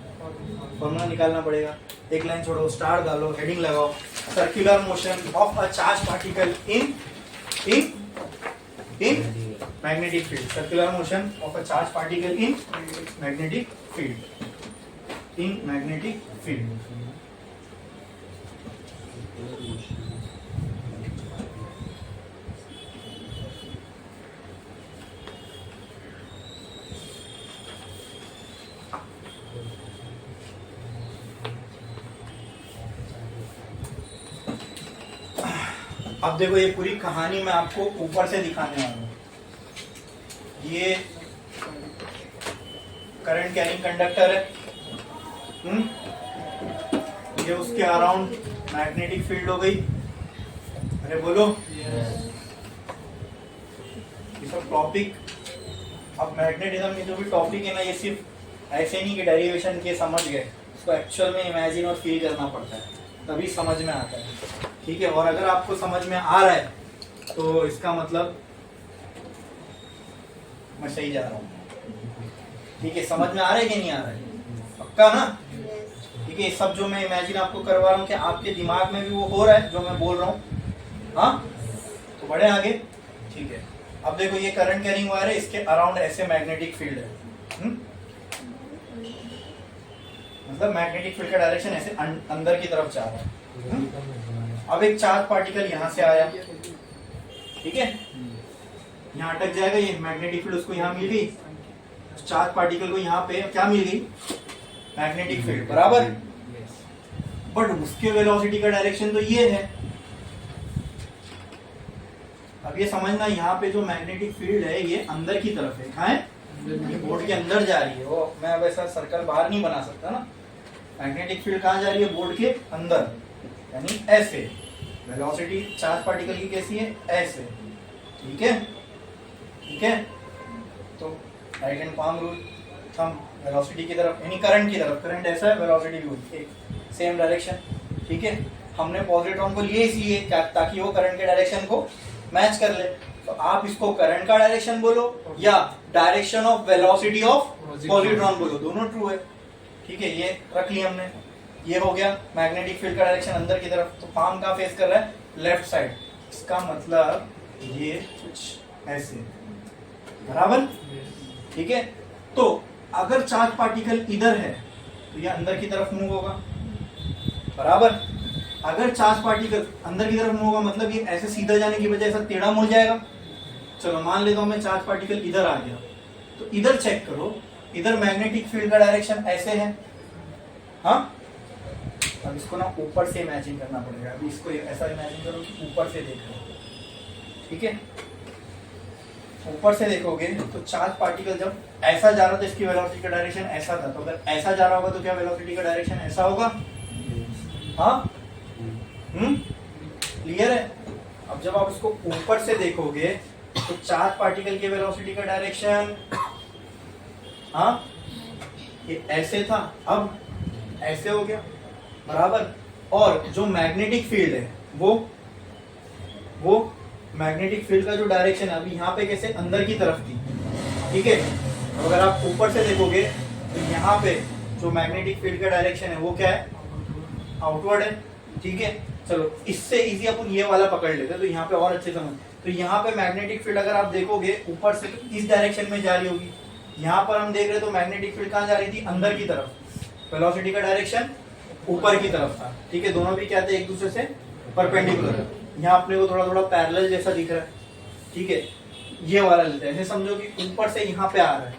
फॉर्मूला निकालना पड़ेगा। एक लाइन छोड़ो, स्टार डालो, हेडिंग लगाओ, circular motion of a charge particle in magnetic field. Circular motion of a charge particle in magnetic field, in magnetic field. अब देखो ये पूरी कहानी मैं आपको ऊपर से दिखाने वाला हूँ। ये करंट कैरिंग कंडक्टर है, ये उसके अराउंड मैग्नेटिक फील्ड हो गई। अरे बोलो, ये सब टॉपिक, अब मैग्नेटिज्म में जो भी टॉपिक है ना, ये सिर्फ ऐसे नहीं कि डेरिवेशन के समझ गए, इसको एक्चुअल में इमेजिन और फील करना पड़ता है तभी समझ में आता है। ठीक है, और अगर आपको समझ में आ रहा है तो इसका मतलब मैं सही जा रहा हूँ। ठीक है, समझ में आ रहा है कि नहीं आ रहा है? पक्का ना? ठीक है, सब जो मैं इमेजिन आपको करवा रहा हूँ कि आपके दिमाग में भी वो हो रहा है जो मैं बोल रहा हूँ। हाँ, तो बढ़े आगे। ठीक है, अब देखो ये करंट कैरिंग वायर है, इसके अराउंड ऐसे मैग्नेटिक फील्ड है। मतलब मैग्नेटिक फील्ड का डायरेक्शन ऐसे अंदर की तरफ जा रहा है। अब एक चार्ज पार्टिकल यहाँ से आया, ठीक है, यहाँ अटक जाएगा, ये मैग्नेटिक फील्ड उसको यहाँ मिल गई, चार्ज पार्टिकल को यहाँ पे क्या मिल गई? मैग्नेटिक फील्ड, बराबर। बट उसके वेलोसिटी का डायरेक्शन तो ये है। अब ये समझना, यहाँ पे जो मैग्नेटिक फील्ड है ये अंदर की तरफ है। कहाँ है? ये बोर्ड के अंदर जा रही है। वो मैं अब ऐसा सर्कल बाहर नहीं बना सकता ना। मैग्नेटिक फील्ड कहाँ जा रही है? बोर्ड के अंदर, यानी ऐसे। वेलोसिटी चार्ज पार्टिकल की कैसी है? ऐसे। ठीक है, ठीक है। तो right hand palm rule, thumb velocity की तरफ यानी करंट की तरफ। करंट ऐसा है, वेलोसिटी भी होती है, सेम डायरेक्शन। ठीक है, हमने पॉजिट्रॉन को लिए इसलिए ताकि वो करंट के डायरेक्शन को मैच कर ले। तो आप इसको करंट का डायरेक्शन बोलो या direction of velocity of positron बोलो, दोनों ट्रू है। ठीक है, ये रख लिया हमने। ये हो गया मैग्नेटिक फील्ड का डायरेक्शन अंदर की तरफ। तो पाम कहाँ फेस कर रहा है? Left side. इसका मतलब ये कुछ ऐसे, बराबर। ठीक है, तो अगर चार्ज पार्टिकल इधर है तो ये अंदर की तरफ मूव होगा, बराबर। अगर चार्ज पार्टिकल अंदर की तरफ मूव होगा मतलब ये ऐसे सीधा जाने की बजाय ऐसा टेढ़ा मुड़ जाएगा। चलो मान लेता हूं मैं चार्ज पार्टिकल इधर आ गया, तो इधर चेक करो, इधर मैग्नेटिक फील्ड का डायरेक्शन ऐसे है। हाँ, अब इसको ना ऊपर से इमेजिन करना पड़ेगा। अभी इसको ऐसा इमेजिन करो कि ऊपर से देख रहे हो। ठीक है। ऊपर से देखोगे तो चार्ज पार्टिकल जब ऐसा जा रहा था, इसकी वेलोसिटी का डायरेक्शन ऐसा था, तो अगर ऐसा जा रहा होगा तो क्या वेलोसिटी का डायरेक्शन ऐसा होगा? हाँ, क्लियर है। अब जब आप इसको ऊपर से देखोगे तो चार्ज पार्टिकल की वेलोसिटी का डायरेक्शन, हाँ, ये ऐसे था, अब ऐसे हो गया, बराबर। और जो मैग्नेटिक फील्ड है वो मैग्नेटिक फील्ड का जो डायरेक्शन है अभी यहाँ पे कैसे अंदर की तरफ थी, ठीक है। अब अगर आप ऊपर से देखोगे तो यहाँ पे जो मैग्नेटिक फील्ड का डायरेक्शन है वो क्या है? आउटवर्ड है, ठीक है। चलो इससे इजी अपन ये वाला पकड़ लेते हैं तो यहाँ पे और अच्छे समझ। तो यहाँ पे मैग्नेटिक फील्ड अगर आप देखोगे ऊपर से तो इस डायरेक्शन में जा रही होगी। यहाँ पर हम देख रहे तो मैग्नेटिक फील्ड कहाँ जा रही थी? अंदर की तरफ। वेलोसिटी का डायरेक्शन ऊपर की तरफ था, ठीक है। दोनों भी क्या थे? एक दूसरे से परपेंडिकुलर। यहाँ अपने को थोड़ा थोड़ा पैरेलल जैसा दिख रहा है, ठीक है। ये वाला लेते हैं, ऐसे समझो कि ऊपर से यहाँ पे आ रहा है,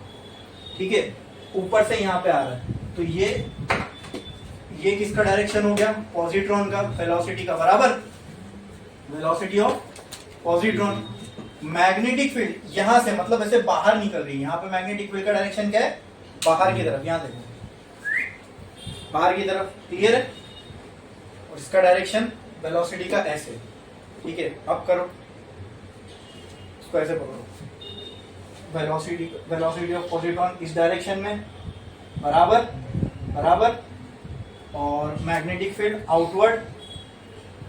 ठीक है, ऊपर से यहाँ पे आ रहा है। तो ये किसका डायरेक्शन हो गया? पॉजिट्रॉन का, वेलोसिटी का, बराबर। Velocity of positron. Magnetic field यहाँ से मतलब ऐसे बाहर निकल रही है। यहाँ पे मैग्नेटिक फील्ड का डायरेक्शन क्या है? बाहर की तरफ। यहाँ देखो, बाहर की तरफ, क्लियर है। और इसका डायरेक्शन वेलोसिटी का ऐसे, ठीक है। अब करो इसको, ऐसे पकड़ो, वेलोसिटी ऑफ पॉजिट्रॉन इस डायरेक्शन में, बराबर बराबर। और magnetic field outward,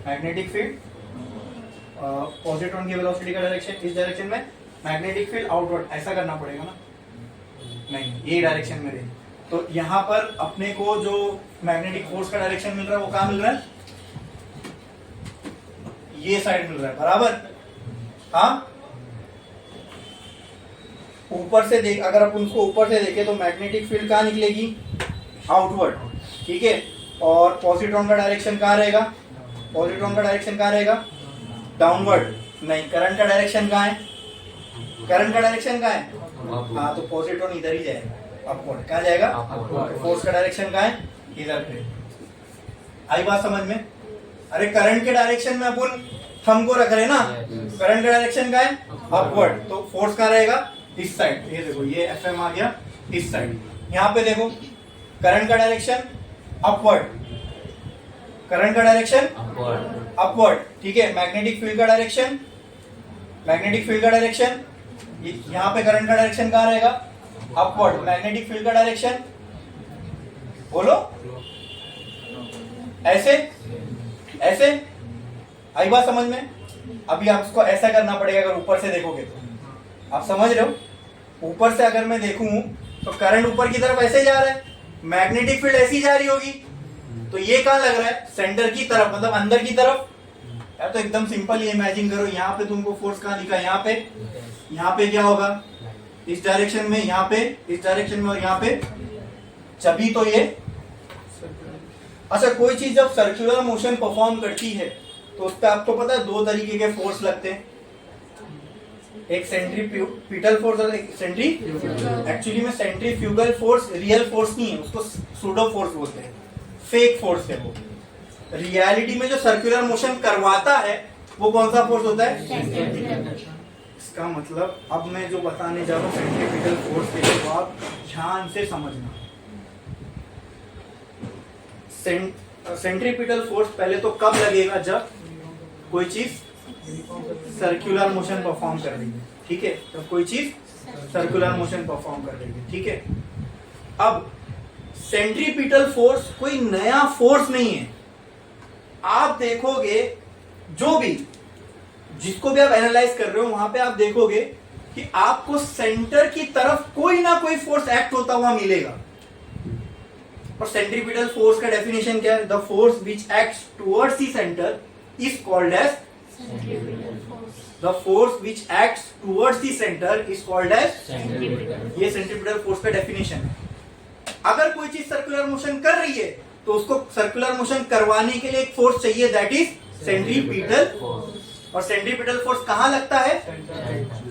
magnetic field positron की वेलोसिटी का डायरेक्शन इस डायरेक्शन में, मैग्नेटिक फील्ड आउटवर्ड। ऐसा करना पड़ेगा ना? नहीं, ये डायरेक्शन में रही। तो यहाँ पर अपने को जो मैग्नेटिक फोर्स का डायरेक्शन मिल रहा है वो कहाँ मिल रहा है? ये साइड मिल रहा है, बराबर। हाँ, ऊपर से देख, अगर अपन उसको ऊपर से देखें तो मैग्नेटिक फील्ड कहाँ निकलेगी? आउटवर्ड, ठीक है। और पॉजिट्रॉन का डायरेक्शन कहाँ रहेगा? पॉजिट्रॉन का डायरेक्शन कहाँ रहेगा? डाउनवर्ड। नहीं, करंट का डायरेक्शन कहाँ है? करंट का डायरेक्शन कहाँ है? हाँ, तो पॉजिट्रॉन इधर ही जाएगा, अपवर्ड। कहाँ जाएगा? फोर्स का डायरेक्शन कहाँ है? इधर पे। आई बात समझ में? अरे करंट के डायरेक्शन में अपन थंब को रख रहे हैं ना, करंट का डायरेक्शन कहाँ है? अपवर्ड। तो फोर्स कहाँ रहेगा? इस साइड। ये देखो, ये एफएम आ गया इस साइड। यहाँ पे देखो, करंट का डायरेक्शन अपवर्ड, करंट का डायरेक्शन अपवर्ड, ठीक है। मैग्नेटिक फील्ड का डायरेक्शन, मैग्नेटिक फील्ड का डायरेक्शन, यहाँ पे करंट का डायरेक्शन कहाँ रहेगा? अपवर्ड। मैग्नेटिक फील्ड का डायरेक्शन बोलो, ऐसे ऐसे। आई बात समझ में? अभी आप इसको ऐसा करना पड़ेगा अगर ऊपर से देखोगे तो। आप समझ रहे हो? ऊपर से अगर मैं देखूं तो करंट ऊपर की तरफ ऐसे जा रहा है, मैग्नेटिक फील्ड ऐसी जा रही होगी। तो ये कहाँ लग रहा है? सेंटर की तरफ, मतलब अंदर की तरफ। यार तो एकदम सिंपल, ये इमेजिन करो, यहाँ पे तुमको फोर्स कहाँ दिखा? यहाँ पे क्या होगा? इस डायरेक्शन में, यहाँ पे इस डायरेक्शन में, और यहाँ पे। जभी तो ये, अच्छा, कोई चीज जब सर्कुलर मोशन परफॉर्म करती है तो उस पर आपको पता है दो तरीके के फोर्स लगते हैं, एक सेंट्रीपिटल फोर्स और एक एक्चुअली में सेंट्रीफ्यूगल फोर्स रियल फोर्स नहीं है, उसको सूडो फोर्स बोलते हैं, फेक फोर्स है वो। रियलिटी में जो सर्कुलर मोशन करवाता है वो कौन सा फोर्स होता है? इसका मतलब अब मैं जो बताने जा रहा हूँ सेंट्रीपिटल फोर्स के लिए, आप ध्यान से समझना। सेंट्रीपिटल फोर्स पहले तो कब लगेगा? जब कोई चीज सर्कुलर मोशन परफॉर्म कर रही है, ठीक है। जब कोई चीज सर्कुलर मोशन परफॉर्म कर रही है, ठीक है। अब सेंट्रीपिटल फोर्स कोई नया फोर्स नहीं है। आप देखोगे जो भी, जिसको भी आप एनालाइज कर रहे हो, वहां पे आप देखोगे कि आपको सेंटर की तरफ कोई ना कोई फोर्स एक्ट होता हुआ मिलेगा। और सेंट्रीपिटल फोर्स का डेफिनेशन क्या है? The force which acts towards the centre is called as, the force which acts towards the centre is called as. ये सेंट्रीपिटल फोर्स का डेफिनेशन है। अगर कोई चीज सर्कुलर मोशन कर रही है तो उसको सर्कुलर मोशन करवाने के लिए एक फोर्स चाहिए, दैट इज सेंट्रीपिटल। और सेंट्रीपिटल फोर्स कहां लगता है?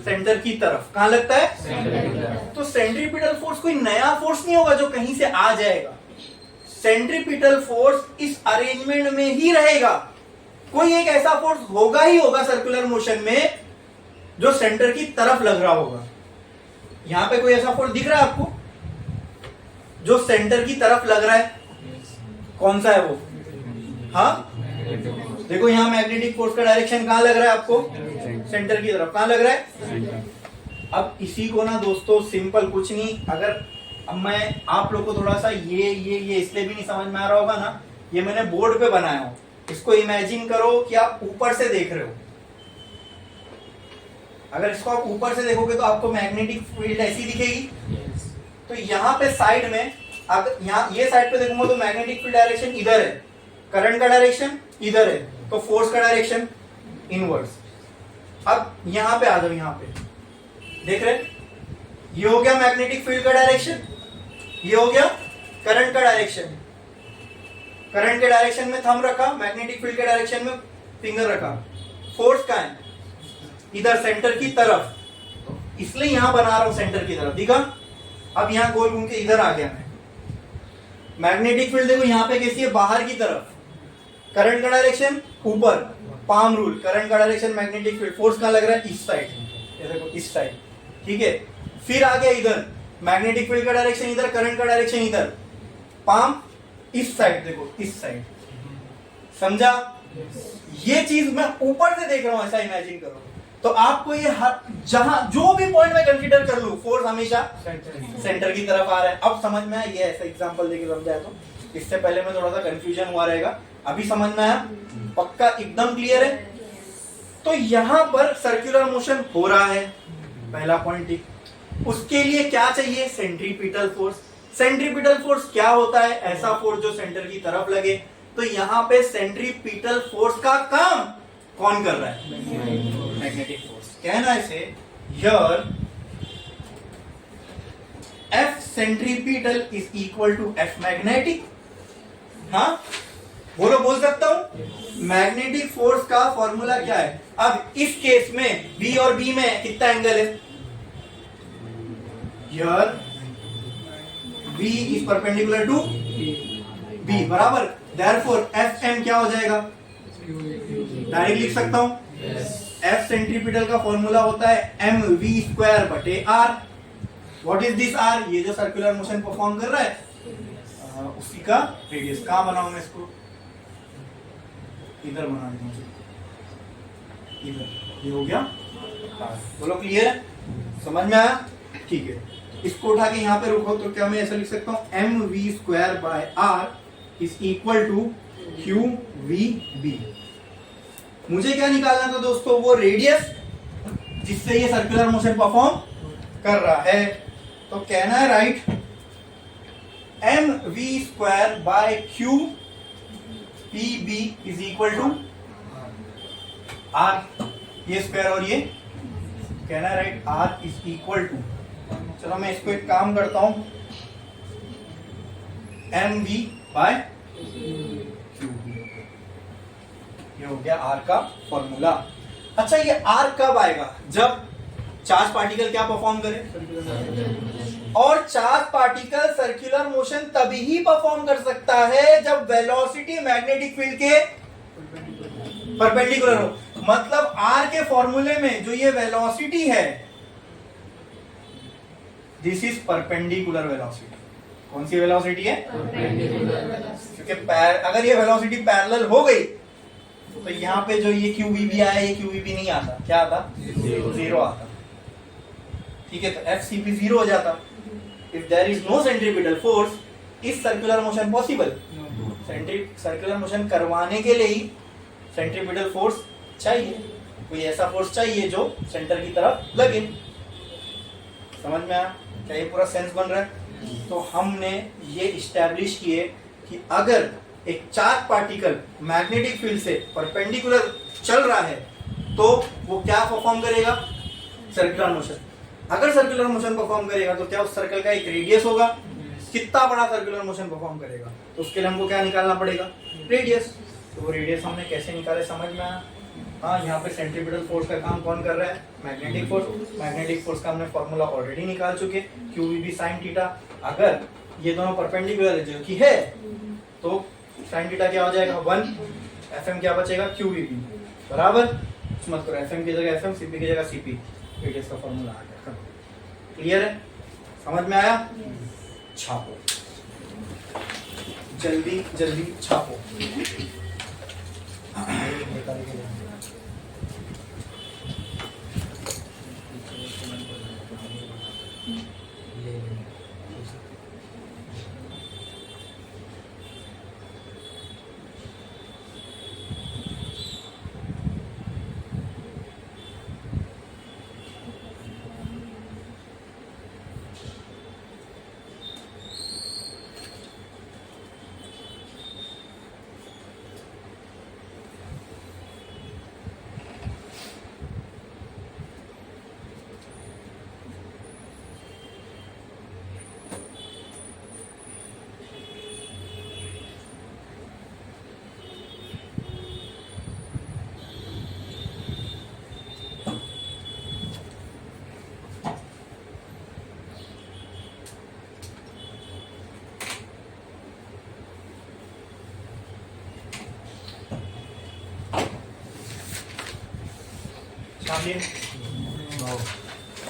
सेंटर की तरफ। कहां लगता है? तो सेंट्रीपिटल फोर्स कोई नया फोर्स नहीं होगा जो कहीं से आ जाएगा। सेंट्रीपिटल फोर्स इस अरेंजमेंट में ही रहेगा। कोई एक ऐसा फोर्स होगा ही होगा सर्कुलर मोशन में जो सेंटर की तरफ लग रहा होगा। यहां पे कोई ऐसा फोर्स दिख रहा है आपको जो सेंटर की तरफ लग रहा है? कौन सा है वो? हाँ, देखो यहाँ मैग्नेटिक फोर्स का डायरेक्शन कहाँ लग रहा है आपको? सेंटर की तरफ। कहाँ लग रहा है? अब इसी को ना दोस्तों सिंपल कुछ नहीं, अगर अब मैं आप लोग को थोड़ा सा ये इसलिए भी नहीं समझ में आ रहा होगा ना, ये मैंने बोर्ड पे बनाया हूं, इसको इमेजिन करो कि आप ऊपर से देख रहे हो। अगर इसको आप ऊपर से देखोगे तो आपको मैग्नेटिक फील्ड ऐसी दिखेगी। तो यहाँ पे साइड में, अगर यहाँ ये साइड पे देखूंगा तो मैग्नेटिक फील्ड डायरेक्शन इधर है, करंट का डायरेक्शन इधर है, तो फोर्स का डायरेक्शन इनवर्स। अब यहाँ पे आ जाओ, यहाँ पे देख रहे, ये हो गया मैग्नेटिक फील्ड का डायरेक्शन, ये हो गया करंट का डायरेक्शन। करंट के डायरेक्शन में थंब रखा, मैग्नेटिक फील्ड के डायरेक्शन में फिंगर रखा। फोर्स का है इधर सेंटर की तरफ, इसलिए यहां बना रहा हूं सेंटर की तरफ, दिखा? अब यहां गोल घूम के इधर आ गया मैं। मैग्नेटिक फील्ड देखो यहाँ पे कैसी है? बाहर की तरफ। करंट का डायरेक्शन ऊपर, पाम रूल, करंट का डायरेक्शन मैग्नेटिक फील्ड। फोर्स कहां लग रहा है? इस साइड, ये देखो इस साइड, ठीक है। फिर आ गया इधर, मैग्नेटिक फील्ड का डायरेक्शन इधर, करंट का डायरेक्शन इधर, पाम इस साइड, देखो इस साइड। समझा? ये चीज मैं ऊपर से देख रहा हूं, ऐसा इमेजिन करो। तो आपको ये जहां जो भी पॉइंट में कंसीडर कर लूं, फोर्स हमेशा सेंटर की तरफ आ रहा है। अब समझ में आया? ये ऐसा एग्जांपल देके समझाया, तो इससे पहले में थोड़ा सा कंफ्यूजन हुआ रहेगा, अभी समझ में आया? पक्का एकदम क्लियर है? तो यहां पर सर्कुलर मोशन हो रहा है, पहला पॉइंट ठीक। उसके लिए क्या चाहिए? Centripetal force. सेंट्रीपिटल फोर्स क्या होता है? ऐसा फोर्स जो सेंटर की तरफ लगे। तो यहां पे सेंट्रीपिटल फोर्स का काम कौन कर रहा है? Magnetic force. कहना इसे here F centripetal is equal to F magnetic. हाँ बोलो, बोल सकता हूं? मैग्नेटिक फोर्स का फॉर्मूला क्या है? अब इस केस में B और B में कितना एंगल है? Here B is perpendicular to B, बराबर। देयरफॉर FM क्या हो जाएगा? डायरेक्ट लिख सकता हूं, F सेंट्रीपिटल का फॉर्मूला होता है mv स्क्वायर बटे r। What is this r? ये जो सर्कुलर मोशन परफॉर्म कर रहा है उसी का रेडियस। कहां बनाऊं मैं इसको? इधर बना देता हूं, इधर। ये हो गया r। बोलो क्लियर है? समझ में आया? ठीक है, इसको उठा के यहाँ पे रखो तो क्या मैं ऐसा लिख सकता हूं? mv square by r is equal to qvb। मुझे क्या निकालना था दोस्तों? वो रेडियस जिससे ये सर्कुलर मोशन परफॉर्म कर रहा है। तो कहना है right mv square by q pb is equal to r, ये स्क्वायर और ये, कहना है right r is equal to, चलो मैं इसको एक काम करता हूं, mv बाय qb। ये हो गया R का फॉर्मूला। अच्छा, ये R कब आएगा? जब चार्ज पार्टिकल क्या परफॉर्म करे? और चार्ज पार्टिकल सर्कुलर मोशन तभी ही परफॉर्म कर सकता है जब वेलोसिटी मैग्नेटिक फील्ड के परपेंडिकुलर हो। मतलब R के फॉर्मूले में जो ये वेलोसिटी है, दिस इज परपेंडिकुलर वेलोसिटी। कौन सी वेलोसिटी है? क्योंकि अगर ये वेलोसिटी पैरेलल हो गई तो यहाँ पे जो ये QVB आया, ये QVB नहीं आता, क्या आता? जीरो आता। ठीक है, तो FCP जीरो हो जाता। If there is no centripetal force, is circular motion possible? Circular motion करवाने के लिए ही सेंट्रीपिटल फोर्स चाहिए, कोई ऐसा फोर्स चाहिए जो सेंटर की तरफ लगे। समझ में आया? क्या ये पूरा सेंस बन रहा है? तो हमने ये इस्टेब्लिश किए कि अगर एक चार्ज पार्टिकल मैग्नेटिक फील्ड से परपेंडिकुलर चल रहा है तो वो क्या परफॉर्म करेगा? Circular motion. अगर सर्कुलर मोशन परफॉर्म करेगा तो क्या उस सर्कल का एक रेडियस होगा? कितना बड़ा सर्कुलर मोशन परफॉर्म करेगा? तो उसके लिए हमको क्या निकालना पड़ेगा? रेडियस। तो वो रेडियस हमने कैसे निकाले, समझ में आया? हाँ, यहाँ पे सेंट्रीपिटल फोर्स का काम कौन कर रहा है? Magnetic force. मैग्नेटिक फोर्स का हमने फॉर्मूला ऑलरेडी निकाल चुके, QVB sin थीटा। अगर ये दोनों परपेंडिकुलर है, जो कि है, तो sin थीटा क्या हो जाएगा? 1। FM क्या बचेगा? QVB बराबर। कुछ मत करो, FM की जगह FM, CP की जगह CP, रेडियस का फॉर्मूला आ गया। क्लियर है? समझ में आया? छापो, जल्दी जल्दी छापो।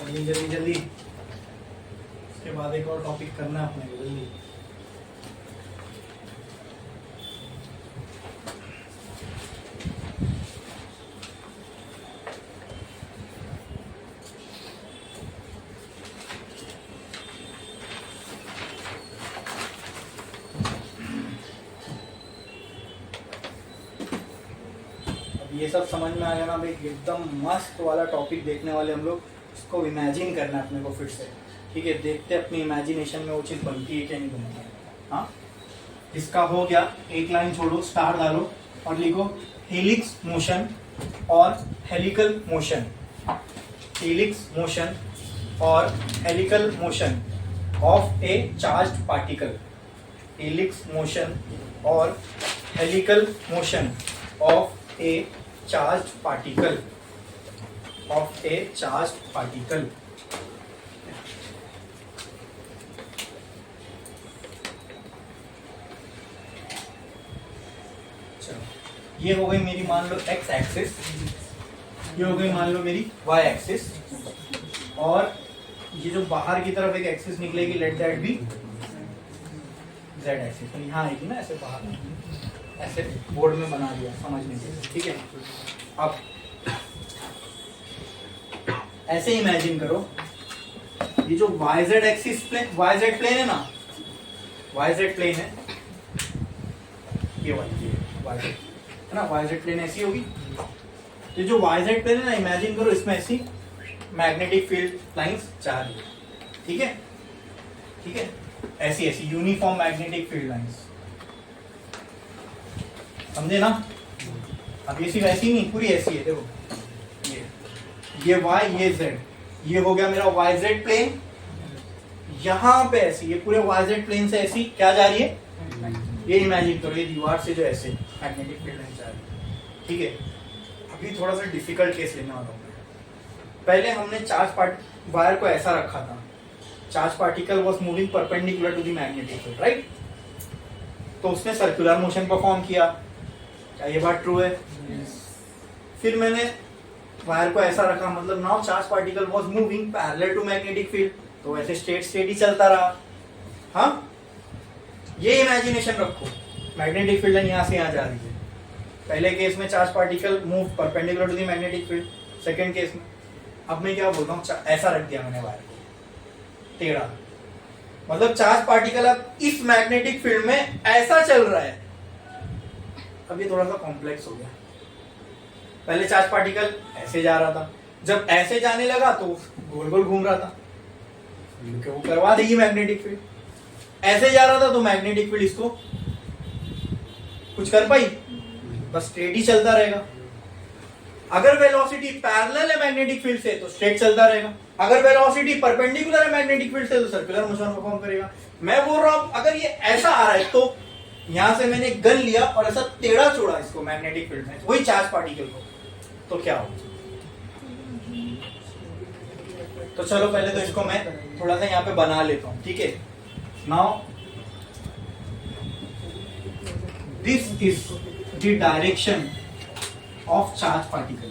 जल्दी जल्दी जल्दी, उसके बाद एक और टॉपिक करना है अपने को, जल्दी। ये सब समझ में आ गया ना भाई, एकदम मस्त वाला टॉपिक देखने वाले हम लोग। इसको इमेजिन करना है अपने को फिर से, ठीक है? देखते हैं अपनी इमेजिनेशन में वो चीज़ बनती है क्या नहीं बनती है। हाँ, इसका हो गया, एक लाइन छोड़ो, स्टार डालो और लिखो हेलिक्स मोशन और हेलिकल मोशन। हेलिक्स मोशन और helical motion of a charged particle. Helix motion और helical motion of a charged particle, of a charged particle। चलो, ये हो गई मेरी मान लो x एक्सिस, ये हो गई मान लो मेरी y एक्सिस, और ये जो बाहर की तरफ एक एक्सिस निकलेगी, let that be z axis. तो यहाँ आएगी ना ऐसे बाहर, ऐसे बोर्ड में बना दिया समझने के लिए, ठीक है? अब ऐसे इमेजिन करो, ये जो YZ axis plane, YZ plane है ना, YZ प्लेन है, ये वाली YZ है ना, YZ प्लेन ऐसी होगी। तो जो YZ प्लेन है ना, इमेजिन करो इसमें ऐसी मैग्नेटिक फील्ड लाइंस जा रही है, ठीक है? ठीक है, ऐसी ऐसी यूनिफॉर्म मैग्नेटिक फील्ड लाइंस, समझे ना? अब ये सिर्फ ऐसी नहीं, पूरी ऐसी है। देखो ये Y, ये Z, ये हो गया मेरा YZ प्लेन। यहाँ पे ऐसी, ये पूरे YZ प्लेन से ऐसी क्या जा रही है, ये इमेजिन करो, ये दीवार से जो ऐसे मैग्नेटिक फील्ड लाइन जा रही है, ठीक है? अभी थोड़ा सा डिफिकल्ट केस लेने वाला हूँ। पहले हमने चार्ज वायर को ऐसा रखा था, charge particle was moving perpendicular to the magnetic field, right? तो उसने सर्कुलर मोशन परफॉर्म किया, क्या ये बात ट्रू है? फिर मैंने वायर को ऐसा रखा, मतलब now charge particle was moving parallel to magnetic field, तो ऐसे स्टेट ही चलता रहा। हाँ, ये इमेजिनेशन रखो, मैग्नेटिक फील्ड यहाँ से यहाँ जा रही है। पहले केस में charge particle move perpendicular to the magnetic field, second case में अब मैं क्या बोलता हूँ, ऐसा रख दिया मैंने वायर को टेढ़ा, मतलब चार्ज पार्टिकल अब इस मैग्नेटिक फील्ड में ऐसा चल रहा है। अब ये थोड़ा सा कॉम्प्लेक्स हो गया। पहले चार्ज पार्टिकल ऐसे जा रहा था, जब ऐसे जाने लगा तो गोल गोल घूम रहा था, क्योंकि वो करवा देगी मैग्नेटिक फील्ड। ऐसे जा रहा था तो मैग्नेटिक फील्ड इसको कुछ कर पाई, बस स्ट्रेट ही चलता रहेगा। अगर वेलोसिटी पैरेलल है मैग्नेटिक फील्ड से तो स्ट्रेट चलता रहेगा, अगर वेलोसिटी परपेंडिकुलर है मैग्नेटिक फील्ड से तो सर्कुलर मोशन परफॉर्म करेगा। मैं बोल रहा हूं अगर ये ऐसा आ रहा है तो यहां से मैंने गन लिया और ऐसा टेढ़ा छोड़ा इसको मैग्नेटिक फील्ड में, वही चार्ज पार्टिकल को, तो क्या होगा? तो चलो पहले तो इसको मैं थोड़ा सा यहाँ पे बना लेता हूँ, ठीक है? Now this is the direction of charge particle.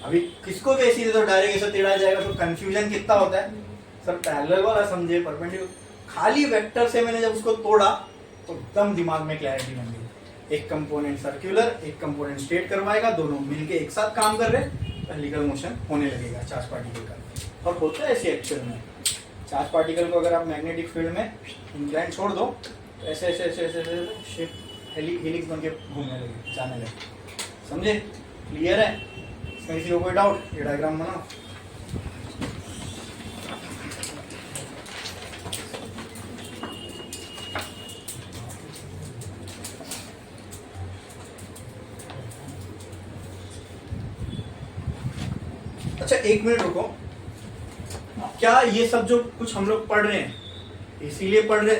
अभी किसको भी ऐसी दे दो डायरेक्ट ऐसा टेढ़ा जाएगा तो कंफ्यूजन कितना होता है सर, पैरेलल वाला समझे, परपेंडिकुलर, खाली वेक्टर से मैंने जब उसको तोड़ा तो एकदम दिमाग में क्लैरिटी बन गई। एक कंपोनेंट सर्कुलर, एक कंपोनेंट स्ट्रेट करवाएगा, दोनों मिलके एक साथ काम कर रहे, हेलिकल मोशन होने लगेगा चार्ज पार्टिकल का। और होता है ऐसे एक्चुअल में, चार्ज पार्टिकल को अगर आप मैग्नेटिक फील्ड में इंक्लाइन छोड़ दो तो ऐसे ऐसे ऐसे ऐसे ऐसे शेप हेलिक्स बन के घूमने लगे, जाने लगे। समझे? क्लियर है? इसमें किसी को कोई डाउट? ये डायग्राम बनाओ। अच्छा एक मिनट रुको, क्या ये सब जो कुछ हम लोग पढ़ रहे हैं इसीलिए पढ़ रहे,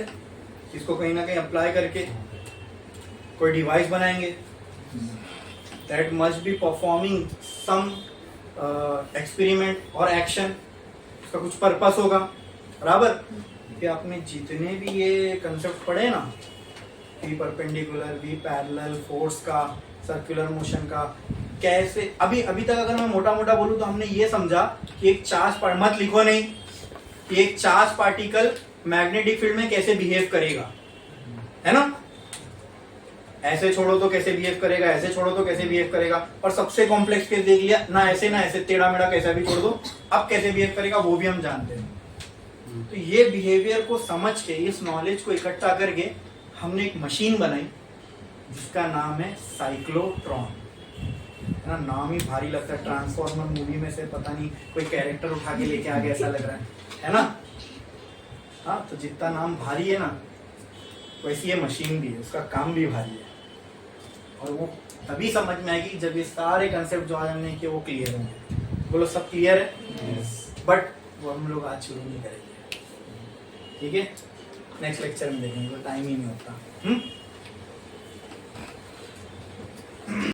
इसको कहीं ना कहीं अप्लाई करके कोई डिवाइस बनाएंगे that must be performing some experiment और एक्शन, उसका कुछ पर्पस होगा, बराबर? कि आपने जितने भी ये कंसेप्ट पढ़े ना, V perpendicular, V parallel, force का, सर्कुलर मोशन का, कैसे अभी तक अगर मैं मोटा मोटा बोलूं तो हमने ये समझा कि एक चार्ज, मत लिखो नहीं, कि एक चार्ज पार्टिकल मैग्नेटिक फील्ड में कैसे बिहेव करेगा, है ना? ऐसे छोड़ो तो कैसे बिहेव करेगा, ऐसे छोड़ो तो कैसे बिहेव करेगा, और सबसे कॉम्प्लेक्स केस देख लिया ना, ऐसे टेढ़ा मेढ़ा कैसा भी छोड़ दो, अब कैसे बिहेव करेगा वो भी हम जानते हैं। तो ये बिहेवियर को समझ के, इस नॉलेज को इकट्ठा करके हमने एक मशीन बनाई जिसका नाम है साइक्लोट्रॉन। है ना, नाम ही भारी लगता है, ट्रांसफॉर्मर मूवी में से पता नहीं कोई कैरेक्टर उठा के लेके आ गया ऐसा लग रहा है ना? हाँ, तो जितना नाम भारी है ना वैसी ये मशीन भी है, उसका काम भी भारी है, और वो तभी समझ में आएगी जब ये सारे कंसेप्ट जो आज हमने किए वो क्लियर होंगे। बोलो सब क्लियर है? बट वो हम लोग आज शुरू नहीं करेंगे, ठीक है? नेक्स्ट लेक्चर में देखेंगे, टाइम ही नहीं होता।